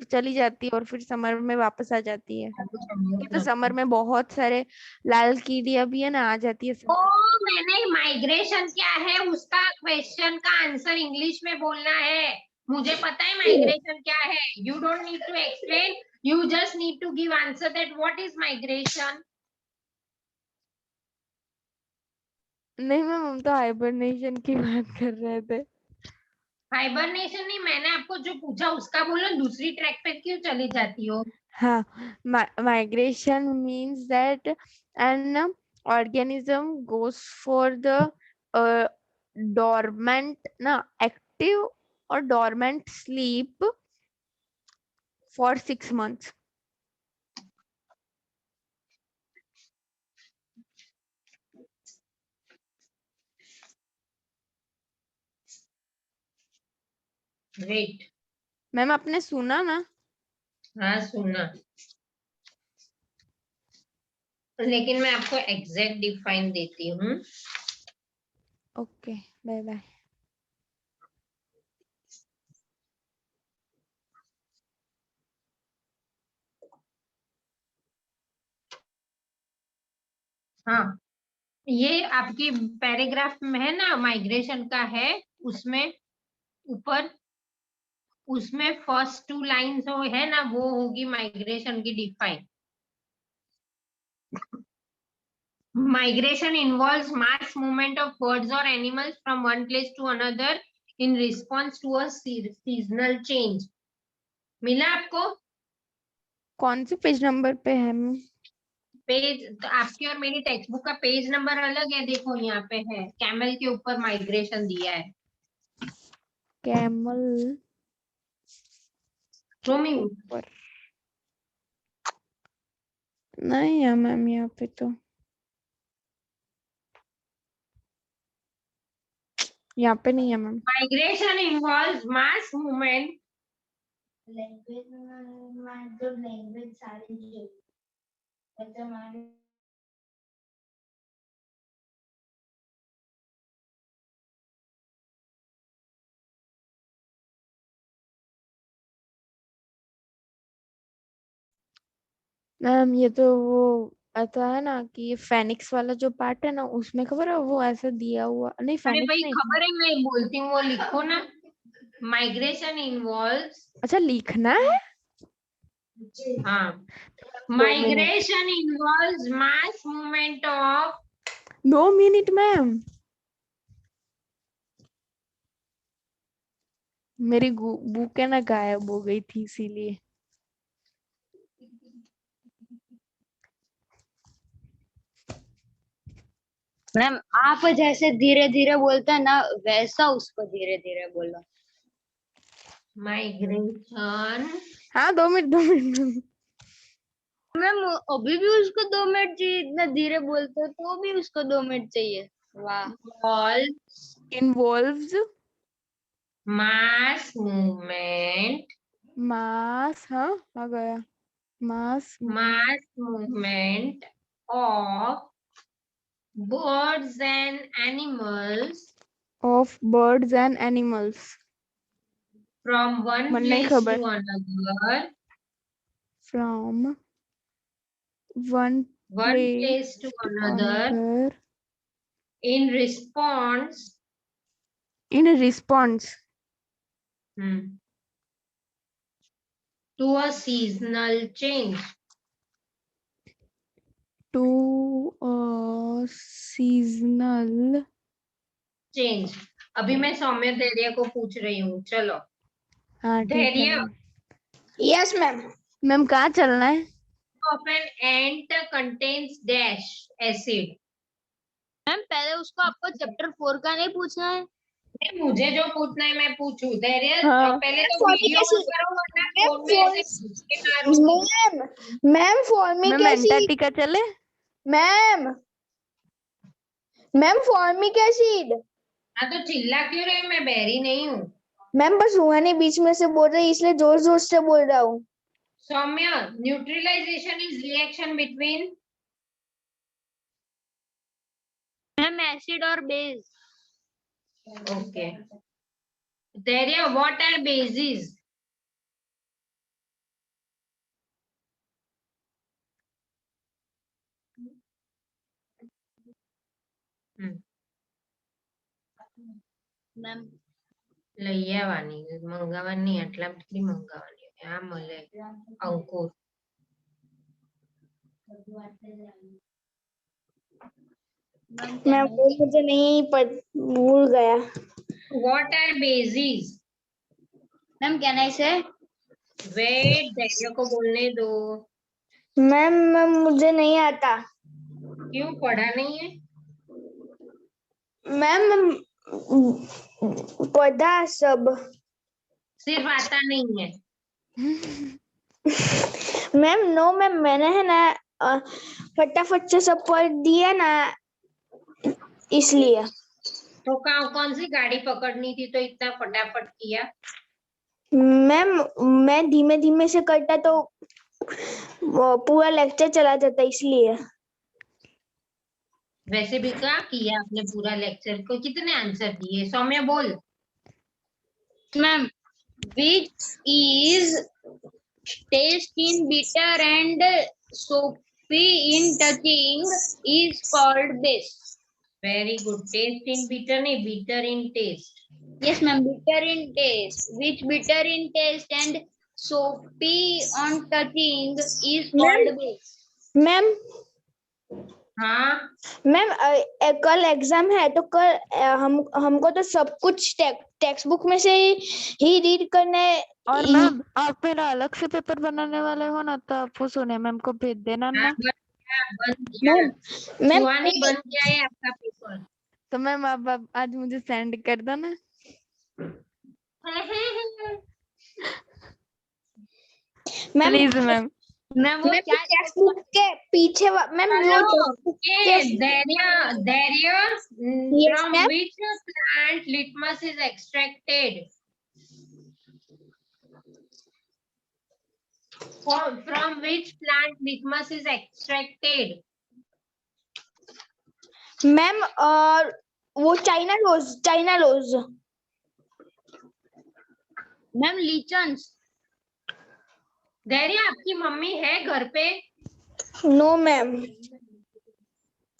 चली जाती है और फिर समर में वापस आ जाती है, क्योंकि तो समर में बहुत सारे लाल कीड़ियां भी है ना, आ जाती है ओ, summer मैंने माइग्रेशन क्या है उसका क्वेश्चन का आंसर इंग्लिश में बोलना है। मुझे पता है माइग्रेशन क्या है। You don't need to explain, you just need to give answer that what is migration. में। नहीं मैम, हम तो हाइबरनेशन की बात कर रहे थे। हाइबरनेशन नहीं, मैंने आपको जो पूछा उसका बोलो, दूसरी ट्रैक पे क्यों चली जाती हो? हाँ, migration means that an organism goes for the dormant ना active or dormant sleep for 6 months. Wait. Ma'am आपने सुना ना? हाँ सुना, लेकिन मैं आपको एग्जैक्ट डिफाइन देती हूँ। Okay, bye bye. हाँ, ये आपकी पैराग्राफ में है ना, माइग्रेशन का है, उसमें ऊपर, उसमें फर्स्ट 2 लाइन्स हो है ना, वो होगी माइग्रेशन की define. Migration involves mass movement of birds or animals from one place to another in response to a seasonal change. मिला आपको? कौन से पेज नंबर पे है मैम? पेज तो आपकी और मेरी टेक्स्ट बुक का पेज नंबर अलग है, देखो यहाँ पे है, कैमल के ऊपर माइग्रेशन दिया है। कैमल रोमी, ऊपर नहीं है मैम, यहाँ पे तो, यहाँ पे नहीं है ma'am. Migration involves mass movement. Ma'am ये तो वो आता है ना कि ये फेनिक्स वाला जो पार्ट है ना, उसमें खबर है वो ऐसा दिया हुआ नहीं, अरे फेनिक्स भाई नहीं। खबर है, मैं बोलती हूँ वो लिखो ना। माइग्रेशन इन्वॉल्व्स, अच्छा लिखना है। हाँ, 2 minute, migration involves mass movement of, 2 minute ma'am, मेरी बुक है ना गायब हो गई थी इसीलिए। मैम आप जैसे धीरे धीरे बोलते हैं ना, वैसा उसको धीरे धीरे बोलो। माइग्रेशन। हाँ 2 मिनट, 2 मिनट। मैम अभी भी उसको 2 मिनट चाहिए, इतना धीरे बोलते हो तो भी उसको 2 मिनट चाहिए। वाह। involves involves mass movement, mass, हाँ आ गया, mass mass movement of birds and animals of birds and animals. from one मन नहीं place to खबर। another, from one one place place to to another another in response, in response to a seasonal change. To seasonal change. अभी मैं सौम्य धैर्य को पूछ रही हूँ, चलो। हाँ ठीक है धैर्य, मैम। Yes ma'am. मैम कहाँ चलना है? of an ant contains dash acid. Ma'am पहले उसको आपको चैप्टर 4 का नहीं पूछना है? नहीं, मुझे जो पूछना है मैं पूछूं। धैर्य, हाँ। पहले तो फॉर्मिक वीडियो ऑन एसिड। करो, वरना मैम फोन में ऐसे घुस के मारो। Ma'am formic ma'am acid. Antarctica चले? Ma'am ma'am formic acid. हाँ तो चिल्ला क्यों रहे, मैं बहरी नहीं हूँ। मैम बस हुआ नहीं, बीच में से बोल रही इसलिए जोर जोर से बोल रहा हूँ। Saumya, neutralization is reaction between, ma'am acid और base. Okay. Dhairya, what are bases? Ma'am લઈ આવવાની મંગાવવાની આટલા કેટલી મંગાવવાની આ મળે અંકુર मैं वो मुझे नहीं भूल गया। what are bases ma'am can I से wait धैर्य को बोलने दो मैम मुझे नहीं आता। क्यों पढ़ा नहीं है मैम पढ़ा सब। सिर्फ आता नहीं है मैम नो मैम मैंने है ना फटाफट से सब पढ़ दिया ना इसलिए। तो कौन सी गाड़ी पकड़नी थी तो इतना फटाफट किया मैम मैं धीमे धीमे से करता तो वो पूरा लेक्चर चला जाता इसलिए। वैसे भी क्या किया आपने पूरा लेक्चर को कितने आंसर दिए सौम्य बोल ma'am which is taste in bitter and soapy in touching is called base. Very good taste in bitter नहीं bitter in taste Yes, ma'am. Bitter in taste. Which bitter in taste and soapy on touching is called base. Ma'am हाँ ma'am कल exam है तो कल हमको तो सब कुछ टेक्स्ट बुक में से ही रीड करने। और मैम आप मेरा अलग से पेपर बनाने वाले हो ना तो आप वो सोनिया मैम को भेज देना ना। बंद किया मैम सुहानी बंद किया है आपका पेपर तो मैम आप आज मुझे सेंड कर दो ना। मैम प्लीज मैम मैम वो क्या टेक्स्ट बुक के पीछे मैम धैर्य Yes, from ma'am. which plant litmus is extracted from which plant litmus is extracted ma'am और वो चाइना रोज। मैम लीचन्स धैर्य आपकी मम्मी है घर पे नो मैम।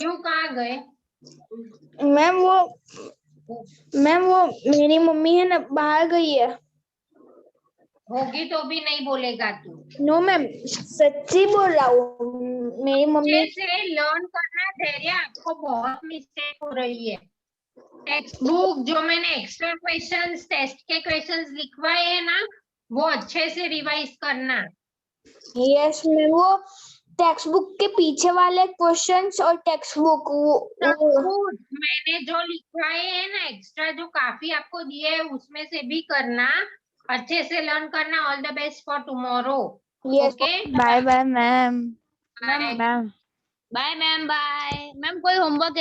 क्यों कहाँ गए मैम वो मेरी मम्मी है ना बाहर गई है। होगी तो भी नहीं बोलेगा तू नो मैम सच्ची बोल रहा हूँ मेरी मम्मी। अच्छे से लर्न करना धैर्य आपको बहुत मिस्टेक हो रही है टेक्स्ट बुक जो मैंने एक्स्ट्रा क्वेश्चंस टेस्ट के क्वेश्चंस लिखवाए हैं ना वो अच्छे से रिवाइज करना यस मैम वो टेक्स्ट बुक के पीछे वाले क्वेश्चंस और टेक्स्ट बुक मैंने जो लिखवाए हैं ना एक्स्ट्रा जो काफी आपको दिए है उसमें से भी करना अच्छे से लर्न करना all the best for tomorrow yes okay bye bye ma'am. Bye ma'am bye ma'am bye ma'am कोई होमवर्क